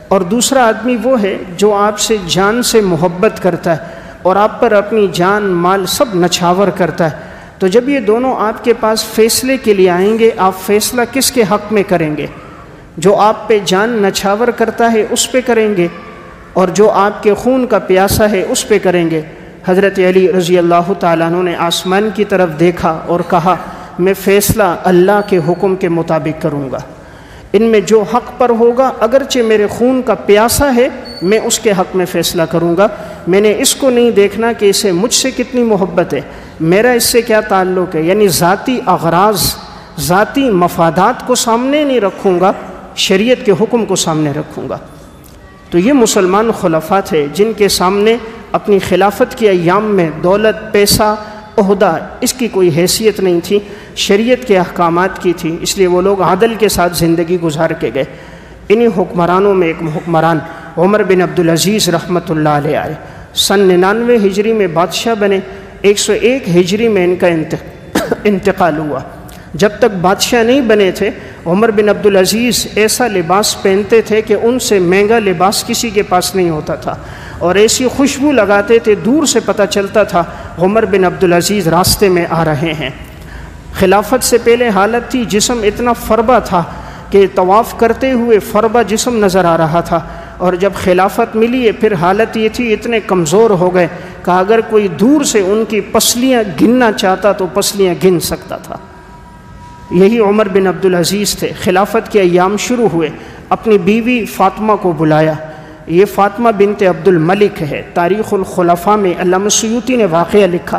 اور دوسرا آدمی وہ ہے جو آپ سے جان سے محبت کرتا ہے اور آپ پر اپنی جان مال سب نچھاور کرتا ہے۔ تو جب یہ دونوں آپ کے پاس فیصلے کے لیے آئیں گے، آپ فیصلہ کس کے حق میں کریں گے؟ جو آپ پہ جان نچھاور کرتا ہے اس پہ کریں گے، اور جو آپ کے خون کا پیاسا ہے اس پہ کریں گے؟ حضرت علی رضی اللہ تعالیٰ عنہ نے آسمان کی طرف دیکھا اور کہا، میں فیصلہ اللہ کے حکم کے مطابق کروں گا، ان میں جو حق پر ہوگا اگرچہ میرے خون کا پیاسا ہے میں اس کے حق میں فیصلہ کروں گا۔ میں نے اس کو نہیں دیکھنا کہ اسے مجھ سے کتنی محبت ہے، میرا اس سے کیا تعلق ہے، یعنی ذاتی اغراض ذاتی مفادات کو سامنے نہیں رکھوں گا، شریعت کے حکم کو سامنے رکھوں گا۔ تو یہ مسلمان خلفاء تھے جن کے سامنے اپنی خلافت کے ایام میں دولت، پیسہ، عہدہ اس کی کوئی حیثیت نہیں تھی، شریعت کے احکامات کی تھی، اس لیے وہ لوگ عدل کے ساتھ زندگی گزار کے گئے۔ انہی حکمرانوں میں ایک حکمران عمر بن عبدالعزیز رحمۃ اللہ علیہ آئے، سن 99 ہجری میں بادشاہ بنے، 101 ہجری میں ان کا انتقال ہوا۔ جب تک بادشاہ نہیں بنے تھے عمر بن عبدالعزیز ایسا لباس پہنتے تھے کہ ان سے مہنگا لباس کسی کے پاس نہیں ہوتا تھا، اور ایسی خوشبو لگاتے تھے دور سے پتہ چلتا تھا عمر بن عبدالعزیز راستے میں آ رہے ہیں۔ خلافت سے پہلے حالت تھی جسم اتنا فربا تھا کہ طواف کرتے ہوئے فربا جسم نظر آ رہا تھا، اور جب خلافت ملی ہے پھر حالت یہ تھی اتنے کمزور ہو گئے کہ اگر کوئی دور سے ان کی پسلیاں گننا چاہتا تو پسلیاں گن سکتا تھا۔ یہی عمر بن عبدالعزیز تھے۔ خلافت کے ایام شروع ہوئے، اپنی بیوی فاطمہ کو بلایا، یہ فاطمہ بنت عبد الملک ہے، تاریخ الخلفاء میں علامہ سیوطی نے واقعہ لکھا،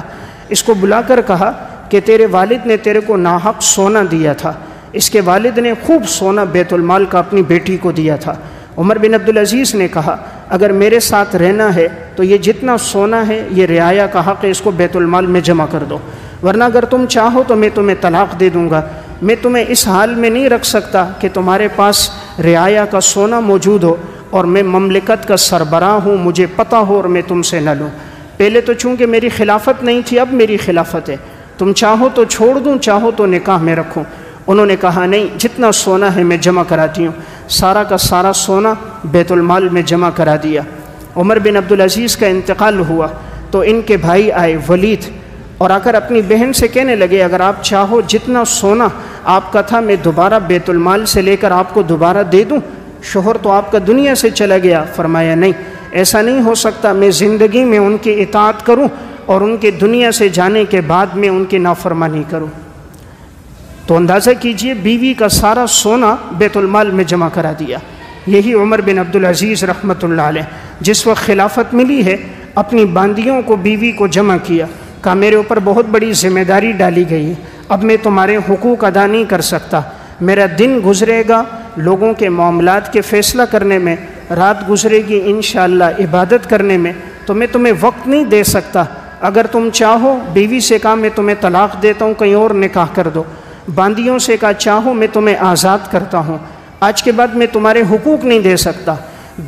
اس کو بلا کر کہا کہ تیرے والد نے تیرے کو ناحق سونا دیا تھا۔ اس کے والد نے خوب سونا بیت المال کا اپنی بیٹی کو دیا تھا۔ عمر بن عبدالعزیز نے کہا اگر میرے ساتھ رہنا ہے تو یہ جتنا سونا ہے یہ رعایا کا حق ہے، اس کو بیت المال میں جمع کر دو، ورنہ اگر تم چاہو تو میں تمہیں طلاق دے دوں گا۔ میں تمہیں اس حال میں نہیں رکھ سکتا کہ تمہارے پاس رعایا کا سونا موجود ہو اور میں مملکت کا سربراہ ہوں، مجھے پتہ ہو اور میں تم سے نہ لوں۔ پہلے تو چونکہ میری خلافت نہیں تھی، اب میری خلافت ہے، تم چاہو تو چھوڑ دوں، چاہو تو نکاح میں رکھوں۔ انہوں نے کہا نہیں، جتنا سونا ہے میں جمع کراتی ہوں۔ سارا کا سارا سونا بیت المال میں جمع کرا دیا۔ عمر بن عبدالعزیز کا انتقال ہوا تو ان کے بھائی آئے ولید، اور آ کر اپنی بہن سے کہنے لگے اگر آپ چاہو جتنا سونا آپ کا تھا میں دوبارہ بیت المال سے لے کر آپ کو دوبارہ دے دوں، شوہر تو آپ کا دنیا سے چلا گیا۔ فرمایا نہیں، ایسا نہیں ہو سکتا، میں زندگی میں ان کی اطاعت کروں اور ان کے دنیا سے جانے کے بعد میں ان کی نافرمانی کروں۔ تو اندازہ کیجئے بیوی کا سارا سونا بیت المال میں جمع کرا دیا۔ یہی عمر بن عبدالعزیز رحمۃ اللہ علیہ جس وقت خلافت ملی ہے اپنی باندیوں کو بیوی کو جمع کیا، کہا میرے اوپر بہت بڑی ذمہ داری ڈالی گئی ہے، اب میں تمہارے حقوق ادا نہیں کر سکتا، میرا دن گزرے گا لوگوں کے معاملات کے فیصلہ کرنے میں، رات گزرے گی انشاءاللہ عبادت کرنے میں، تو میں تمہیں وقت نہیں دے سکتا۔ اگر تم چاہو بیوی سے کہا میں تمہیں طلاق دیتا ہوں، کہیں اور نکاح کر دو، باندیوں سے کہا چاہو میں تمہیں آزاد کرتا ہوں، آج کے بعد میں تمہارے حقوق نہیں دے سکتا۔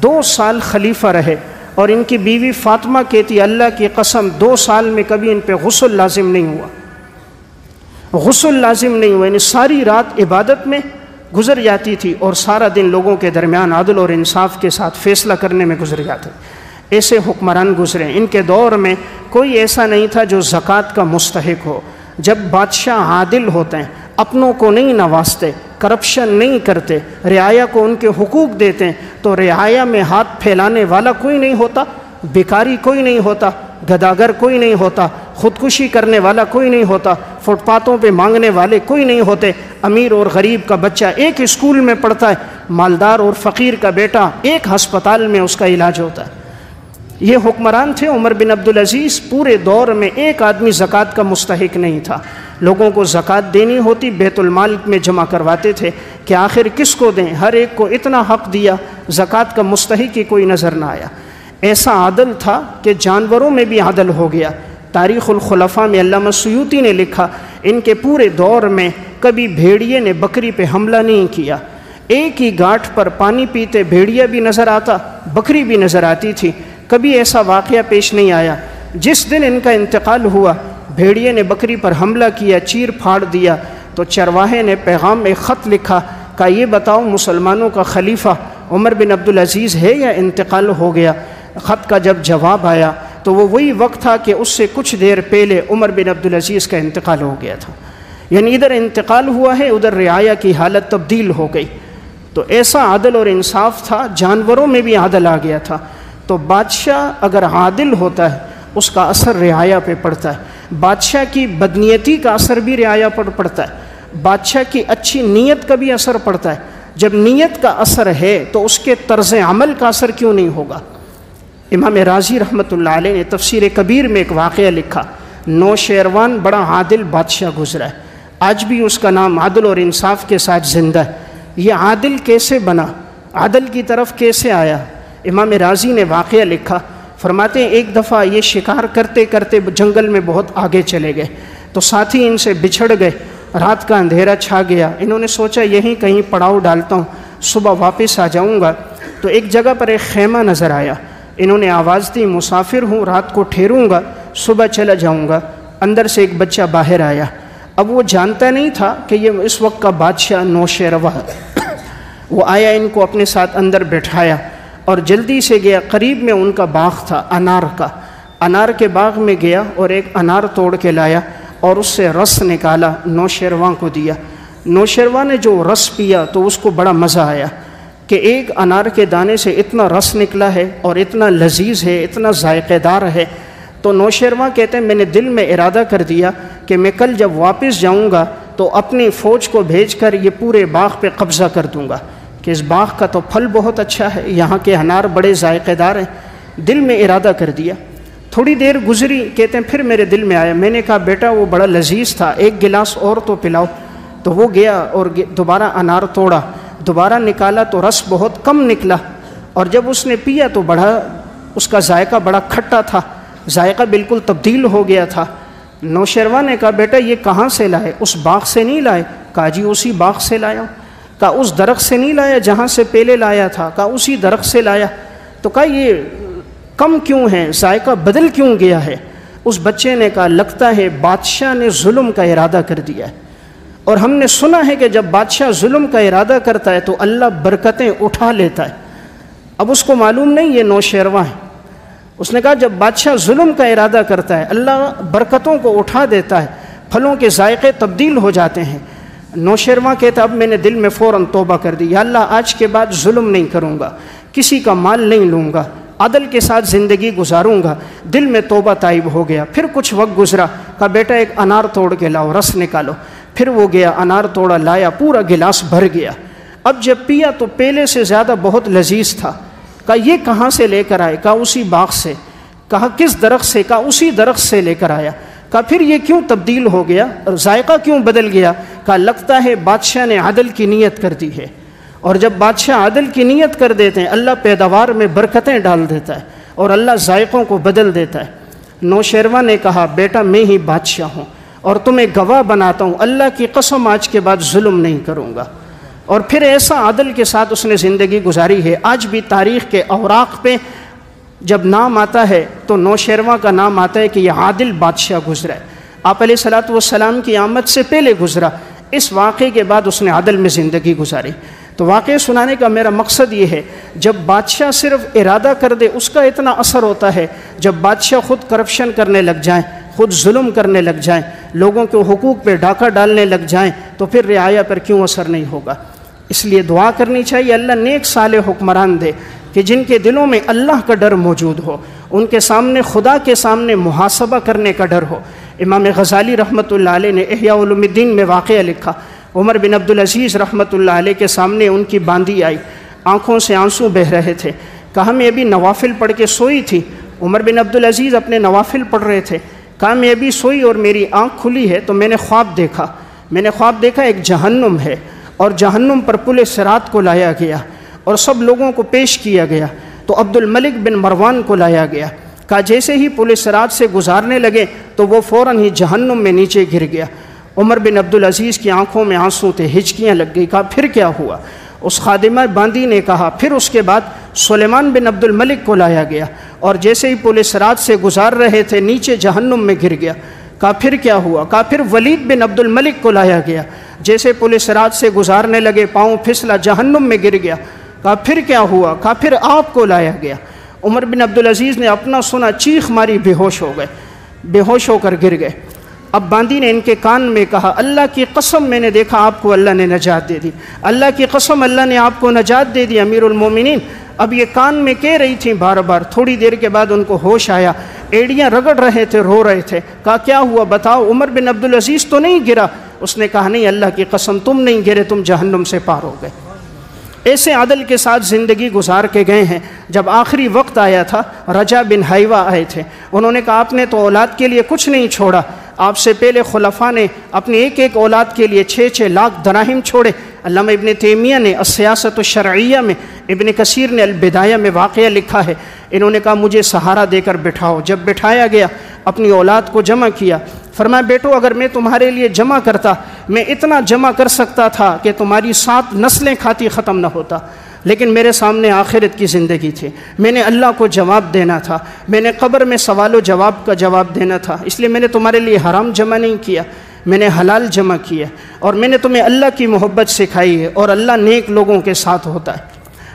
2 سال خلیفہ رہے، اور ان کی بیوی فاطمہ کہتی اللہ کی قسم 2 سال میں کبھی ان پہ غسل لازم نہیں ہوا، غسل لازم نہیں ہوا، یعنی ساری رات عبادت میں گزر جاتی تھی اور سارا دن لوگوں کے درمیان عدل اور انصاف کے ساتھ فیصلہ کرنے میں گزر جاتے۔ ایسے حکمران گزرے، ان کے دور میں کوئی ایسا نہیں تھا جو زکوٰۃ کا مستحق ہو۔ جب بادشاہ عادل ہوتے ہیں، اپنوں کو نہیں نوازتے، کرپشن نہیں کرتے، رعایا کو ان کے حقوق دیتے ہیں، تو رعایا میں ہاتھ پھیلانے والا کوئی نہیں ہوتا، بیکاری کوئی نہیں ہوتا، گداگر کوئی نہیں ہوتا، خودکشی کرنے والا کوئی نہیں ہوتا، فٹ پاتھوں پہ مانگنے والے کوئی نہیں ہوتے، امیر اور غریب کا بچہ ایک اسکول میں پڑھتا ہے، مالدار اور فقیر کا بیٹا ایک ہسپتال میں اس کا علاج ہوتا ہے۔ یہ حکمران تھے عمر بن عبدالعزیز، پورے دور میں ایک آدمی زکوٰۃ کا مستحق نہیں تھا۔ لوگوں کو زکوٰۃ دینی ہوتی بیت المال میں جمع کرواتے تھے کہ آخر کس کو دیں، ہر ایک کو اتنا حق دیا، زکوٰۃ کا مستحق ہی کوئی نظر نہ آیا۔ ایسا عدل تھا کہ جانوروں میں بھی عدل ہو گیا۔ تاریخ الخلفاء میں علامہ سیوطی نے لکھا ان کے پورے دور میں کبھی بھیڑیے نے بکری پہ حملہ نہیں کیا۔ ایک ہی گھاٹ پر پانی پیتے بھیڑیا بھی نظر آتا، بکری بھی نظر آتی تھی، کبھی ایسا واقعہ پیش نہیں آیا۔ جس دن ان کا انتقال ہوا، بھیڑیے نے بکری پر حملہ کیا، چیر پھاڑ دیا، تو چرواہے نے پیغام میں خط لکھا، کہا یہ بتاؤ مسلمانوں کا خلیفہ عمر بن عبدالعزیز ہے یا انتقال ہو گیا؟ خط کا جب جواب آیا تو وہ وہی وقت تھا کہ اس سے کچھ دیر پہلے عمر بن عبدالعزیز کا انتقال ہو گیا تھا، یعنی ادھر انتقال ہوا ہے، ادھر رعایا کی حالت تبدیل ہو گئی۔ تو ایسا عدل اور انصاف تھا، جانوروں میں بھی عدل آ گیا تھا۔ تو بادشاہ اگر عادل ہوتا ہے اس کا اثر رعایا پہ پڑتا ہے، بادشاہ کی بدنیتی کا اثر بھی رعایا پر پڑتا ہے، بادشاہ کی اچھی نیت کا بھی اثر پڑتا ہے۔ جب نیت کا اثر ہے تو اس کے طرز عمل کا اثر کیوں نہیں ہوگا؟ امام رازی رحمۃ اللہ علیہ نے تفسیر کبیر میں ایک واقعہ لکھا، نوشیروان بڑا عادل بادشاہ گزرا ہے، آج بھی اس کا نام عدل اور انصاف کے ساتھ زندہ ہے۔ یہ عادل کیسے بنا؟ عدل کی طرف کیسے آیا؟ امام رازی نے واقعہ لکھا، فرماتے ہیں ایک دفعہ یہ شکار کرتے کرتے جنگل میں بہت آگے چلے گئے، تو ساتھی ان سے بچھڑ گئے، رات کا اندھیرا چھا گیا، انہوں نے سوچا یہیں کہیں پڑاؤ ڈالتا ہوں، صبح واپس آ جاؤں گا۔ تو ایک جگہ پر ایک خیمہ نظر آیا، انہوں نے آواز دی مسافر ہوں، رات کو ٹھہروں گا، صبح چلا جاؤں گا۔ اندر سے ایک بچہ باہر آیا، اب وہ جانتا نہیں تھا کہ یہ اس وقت کا بادشاہ نوشیروہ ہے۔ وہ آیا، ان کو اپنے ساتھ اندر بٹھایا اور جلدی سے گیا، قریب میں ان کا باغ تھا انار کا، انار کے باغ میں گیا اور ایک انار توڑ کے لایا اور اس سے رس نکالا، نوشیروان کو دیا۔ نوشیروان نے جو رس پیا تو اس کو بڑا مزہ آیا کہ ایک انار کے دانے سے اتنا رس نکلا ہے اور اتنا لذیذ ہے، اتنا ذائقہ دار ہے۔ تو نوشیروان کہتے ہیں میں نے دل میں ارادہ کر دیا کہ میں کل جب واپس جاؤں گا تو اپنی فوج کو بھیج کر یہ پورے باغ پہ قبضہ کر دوں گا کہ اس باغ کا تو پھل بہت اچھا ہے، یہاں کے انار بڑے ذائقہ دار ہیں۔ دل میں ارادہ کر دیا، تھوڑی دیر گزری، کہتے ہیں پھر میرے دل میں آیا، میں نے کہا بیٹا وہ بڑا لذیذ تھا، ایک گلاس اور تو پلاؤ۔ تو وہ گیا اور دوبارہ انار توڑا، دوبارہ نکالا تو رس بہت کم نکلا، اور جب اس نے پیا تو اس کا ذائقہ بڑا کھٹا تھا، ذائقہ بالکل تبدیل ہو گیا تھا۔ نوشیروان نے کہا بیٹا یہ کہاں سے لائے؟ اس باغ سے نہیں لائے؟ کہا جی اسی باغ سے لایا ہوں۔ کہا اس درخت سے نہیں لایا جہاں سے پہلے لایا تھا؟ کہا اسی درخت سے لایا۔ تو کہا یہ کم کیوں ہے، ذائقہ بدل کیوں گیا ہے؟ اس بچے نے کہا لگتا ہے بادشاہ نے ظلم کا ارادہ کر دیا ہے، اور ہم نے سنا ہے کہ جب بادشاہ ظلم کا ارادہ کرتا ہے تو اللہ برکتیں اٹھا لیتا ہے۔ اب اس کو معلوم نہیں یہ نوشیروان ہے، اس نے کہا جب بادشاہ ظلم کا ارادہ کرتا ہے اللہ برکتوں کو اٹھا دیتا ہے، پھلوں کے ذائقے تبدیل ہو جاتے ہیں۔ نوشیروان کہتا اب میں نے دل میں فوراً توبہ کر دی، یا اللہ آج کے بعد ظلم نہیں کروں گا، کسی کا مال نہیں لوں گا، عدل کے ساتھ زندگی گزاروں گا۔ دل میں توبہ تائب ہو گیا۔ پھر کچھ وقت گزرا، کہا بیٹا ایک انار توڑ کے لاؤ، رس نکالو۔ پھر وہ گیا، انار توڑا لایا، پورا گلاس بھر گیا۔ اب جب پیا تو پہلے سے زیادہ بہت لذیذ تھا۔ کہا یہ کہاں سے لے کر آئے؟ کہا اسی باغ سے۔ کہا کس درخت سے؟ کہا اسی درخت سے لے کر آیا۔ کہا پھر یہ کیوں تبدیل ہو گیا اور ذائقہ کیوں بدل گیا؟ کہا لگتا ہے بادشاہ نے عدل کی نیت کر دی ہے، اور جب بادشاہ عدل کی نیت کر دیتے ہیں اللہ پیداوار میں برکتیں ڈال دیتا ہے اور اللہ ذائقوں کو بدل دیتا ہے۔ نوشیروان نے کہا بیٹا میں ہی بادشاہ ہوں اور تمہیں گواہ بناتا ہوں، اللہ کی قسم آج کے بعد ظلم نہیں کروں گا۔ اور پھر ایسا عدل کے ساتھ اس نے زندگی گزاری ہے۔ آج بھی تاریخ کے اوراق پہ جب نام آتا ہے تو نوشیروان کا نام آتا ہے کہ یہ عادل بادشاہ گزرا ہے، آپ علیہ الصلوۃ والسلام کی آمد سے پہلے گزرا۔ اس واقعے کے بعد اس نے عدل میں زندگی گزاری۔ تو واقعہ سنانے کا میرا مقصد یہ ہے جب بادشاہ صرف ارادہ کر دے اس کا اتنا اثر ہوتا ہے، جب بادشاہ خود کرپشن کرنے لگ جائیں، خود ظلم کرنے لگ جائیں، لوگوں کے حقوق پہ ڈاکہ ڈالنے لگ جائیں، تو پھر رعایا پر کیوں اثر نہیں ہوگا؟ اس لیے دعا کرنی چاہیے اللہ نیک صالح حکمران دے کہ جن کے دلوں میں اللہ کا ڈر موجود ہو، ان کے سامنے خدا کے سامنے محاسبہ کرنے کا ڈر ہو۔ امام غزالی رحمۃ اللہ علیہ نے احیاء علوم الدین میں واقعہ لکھا، عمر بن عبدالعزیز رحمۃ اللہ علیہ کے سامنے ان کی باندی آئی، آنکھوں سے آنسو بہہ رہے تھے، کہا میں ابھی نوافل پڑھ کے سوئی تھی۔ عمر بن عبدالعزیز اپنے نوافل پڑھ رہے تھے، کہا میں ابھی سوئی اور میری آنکھ کھلی ہے تو میں نے خواب دیکھا ایک جہنم ہے، اور جہنم پر پل صراط کو لایا گیا اور سب لوگوں کو پیش کیا گیا۔ تو عبد الملک بن مروان کو لایا گیا، کہا جیسے ہی پل صراط سے گزارنے لگے تو وہ فوراً ہی جہنم میں نیچے گر گیا۔ عمر بن عبدالعزیز کی آنکھوں میں آنسو تھے، ہچکیاں لگ گئی. کہا پھر کیا ہوا؟ اس خادمہ باندی نے کہا پھر اس کے بعد سلیمان بن عبد الملک کو لایا گیا اور جیسے ہی پل صراط سے گزار رہے تھے نیچے جہنم میں گر گیا. کہا پھر کیا ہوا؟ کہا پھر ولید بن عبد الملک کو لایا گیا، جیسے پل صراط سے گزارنے لگے پاؤں پھسلا، جہنم میں گر گیا. کہا پھر کیا ہوا؟ کہا پھر آپ کو لایا گیا. عمر بن عبدالعزیز نے اپنا سنا، چیخ ماری، بے ہوش ہو گئے، بے ہوش ہو کر گر گئے. اب باندی نے ان کے کان میں کہا اللہ کی قسم میں نے دیکھا آپ کو اللہ نے نجات دے دی، اللہ کی قسم اللہ نے آپ کو نجات دے دی امیر المومنین. اب یہ کان میں کہہ رہی تھیں بار بار. تھوڑی دیر کے بعد ان کو ہوش آیا، ایڑیاں رگڑ رہے تھے، رو رہے تھے. کہا کیا ہوا بتاؤ؟ عمر بن عبدالعزیز تو نہیں گرا؟ اس نے کہا نہیں اللہ کی قسم تم نہیں گرے، تم جہنم سے پار ہو گئے. ایسے عدل کے ساتھ زندگی گزار کے گئے ہیں. جب آخری وقت آیا تھا رجا بن حیوہ آئے تھے، انہوں نے کہا آپ نے تو اولاد کے لیے کچھ نہیں چھوڑا، آپ سے پہلے خلفاء نے اپنی ایک ایک اولاد کے لیے 6-6 لاکھ دراہم چھوڑے. علامہ ابن تیمیہ نے السیاست الشرعیہ میں، ابن کثیر نے البدایہ میں واقعہ لکھا ہے. انہوں نے کہا مجھے سہارا دے کر بٹھاؤ. جب بٹھایا گیا اپنی اولاد کو جمع کیا، فرمایا بیٹو اگر میں تمہارے لیے جمع کرتا، میں اتنا جمع کر سکتا تھا کہ تمہاری 7 نسلیں کھاتی ختم نہ ہوتا، لیکن میرے سامنے آخرت کی زندگی تھی، میں نے اللہ کو جواب دینا تھا، میں نے قبر میں سوال و جواب کا جواب دینا تھا، اس لیے میں نے تمہارے لیے حرام جمع نہیں کیا، میں نے حلال جمع کیا، اور میں نے تمہیں اللہ کی محبت سکھائی ہے، اور اللہ نیک لوگوں کے ساتھ ہوتا ہے.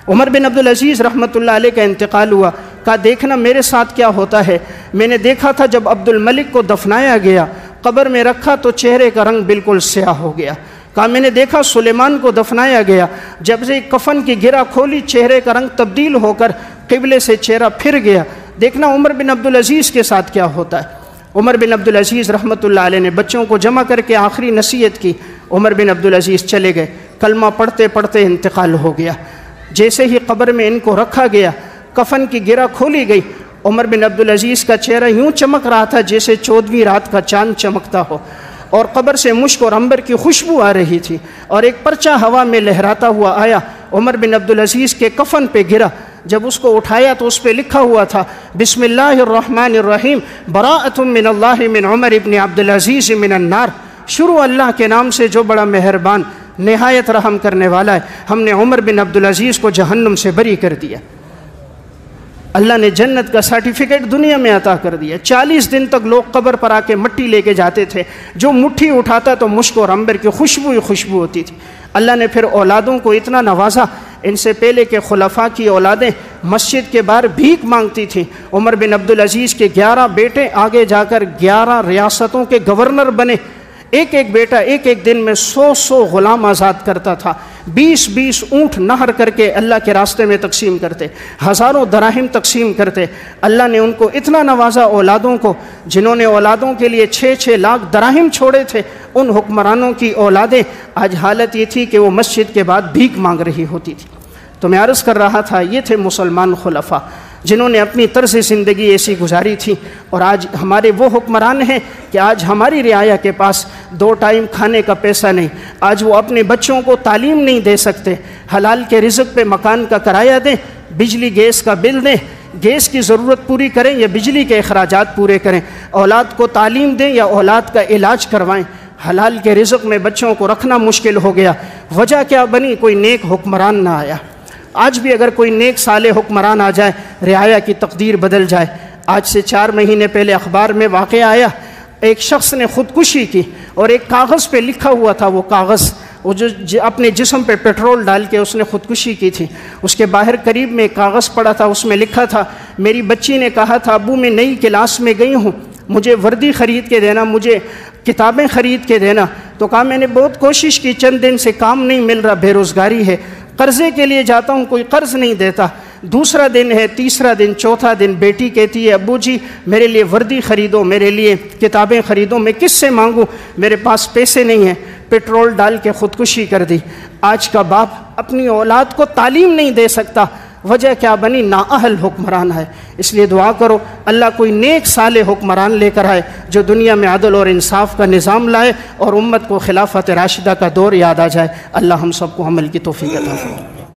عمر بن عبدالعزیز رحمۃ اللہ علیہ کا انتقال ہوا. کہا دیکھنا میرے ساتھ کیا ہوتا ہے. میں نے دیکھا تھا جب عبد الملک کو دفنایا گیا، قبر میں رکھا تو چہرے کا رنگ بالکل سیاہ ہو گیا. کہا میں نے دیکھا سلیمان کو دفنایا گیا، جب سے کفن کی گرہ کھولی چہرے کا رنگ تبدیل ہو کر قبلے سے چہرہ پھر گیا. دیکھنا عمر بن عبدالعزیز کے ساتھ کیا ہوتا ہے. عمر بن عبدالعزیز رحمۃ اللہ علیہ نے بچوں کو جمع کر کے آخری نصیحت کی. عمر بن عبدالعزیز چلے گئے، کلمہ پڑھتے پڑھتے انتقال ہو گیا. جیسے ہی قبر میں ان کو رکھا گیا، کفن کی گرہ کھولی گئی، عمر بن عبدالعزیز کا چہرہ یوں چمک رہا تھا جیسے 14ویں رات کا چاند چمکتا ہو، اور قبر سے مشک اور عنبر کی خوشبو آ رہی تھی، اور ایک پرچہ ہوا میں لہراتا ہوا آیا، عمر بن عبدالعزیز کے کفن پہ گرا. جب اس کو اٹھایا تو اس پہ لکھا ہوا تھا بسم اللہ الرحمن الرحیم براءۃ من اللہ من عمر بن عبدالعزیز من النار. شروع اللہ کے نام سے جو بڑا مہربان نہایت رحم کرنے والا ہے، ہم نے عمر بن عبدالعزیز کو جہنم سے بری کر دیا. اللہ نے جنت کا سرٹیفکیٹ دنیا میں عطا کر دیا. 40 دن تک لوگ قبر پر آ کے مٹی لے کے جاتے تھے، جو مٹھی اٹھاتا تو مشک اور عنبر کی خوشبو ہی خوشبو ہوتی تھی. اللہ نے پھر اولادوں کو اتنا نوازا. ان سے پہلے کے خلفاء کی اولادیں مسجد کے باہر بھیک مانگتی تھیں. عمر بن عبدالعزیز کے 11 بیٹے آگے جا کر 11 ریاستوں کے گورنر بنے. ایک ایک بیٹا ایک ایک دن میں 100 غلام آزاد کرتا تھا. 20 اونٹ نہر کر کے اللہ کے راستے میں تقسیم کرتے، ہزاروں دراہم تقسیم کرتے. اللہ نے ان کو اتنا نوازا اولادوں کو، جنہوں نے اولادوں کے لیے 6-6 لاکھ دراہم چھوڑے تھے. ان حکمرانوں کی اولادیں آج حالت یہ تھی کہ وہ مسجد کے بعد بھیک مانگ رہی ہوتی تھی. تو میں عرض کر رہا تھا یہ تھے مسلمان خلفاء جنہوں نے اپنی طرز زندگی ایسی گزاری تھی. اور آج ہمارے وہ حکمران ہیں کہ آج ہماری رعایا کے پاس 2 ٹائم کھانے کا پیسہ نہیں. آج وہ اپنے بچوں کو تعلیم نہیں دے سکتے. حلال کے رزق پہ مکان کا کرایہ دیں، بجلی گیس کا بل دیں، گیس کی ضرورت پوری کریں یا بجلی کے اخراجات پورے کریں، اولاد کو تعلیم دیں یا اولاد کا علاج کروائیں. حلال کے رزق میں بچوں کو رکھنا مشکل ہو گیا. وجہ کیا بنی؟ کوئی نیک حکمران نہ آیا. آج بھی اگر کوئی نیک صالح حکمران آ جائے، رعایا کی تقدیر بدل جائے. آج سے 4 مہینے پہلے اخبار میں واقعہ آیا، ایک شخص نے خودکشی کی اور ایک کاغذ پہ لکھا ہوا تھا، وہ کاغذ وہ جو اپنے جسم پہ پیٹرول ڈال کے اس نے خودکشی کی تھی. اس کے باہر قریب میں ایک کاغذ پڑا تھا، اس میں لکھا تھا میری بچی نے کہا تھا ابو میں نئی کلاس میں گئی ہوں، مجھے وردی خرید کے دینا، مجھے کتابیں خرید کے دینا. تو کہا میں نے بہت کوشش کی، چند دن سے کام نہیں مل رہا، بے روزگاری ہے، قرضے کے لیے جاتا ہوں کوئی قرض نہیں دیتا. دوسرا دن ہے، تیسرا دن، چوتھا دن بیٹی کہتی ہے ابو جی میرے لیے وردی خریدو، میرے لیے کتابیں خریدو. میں کس سے مانگوں، میرے پاس پیسے نہیں ہیں. پیٹرول ڈال کے خودکشی کر دی. آج کا باپ اپنی اولاد کو تعلیم نہیں دے سکتا. وجہ کیا بنی؟ نااہل حکمران ہے. اس لیے دعا کرو اللہ کوئی نیک صالح حکمران لے کر آئے جو دنیا میں عدل اور انصاف کا نظام لائے اور امت کو خلافت راشدہ کا دور یاد آ جائے. اللہ ہم سب کو عمل کی توفیق عطا فرمائے.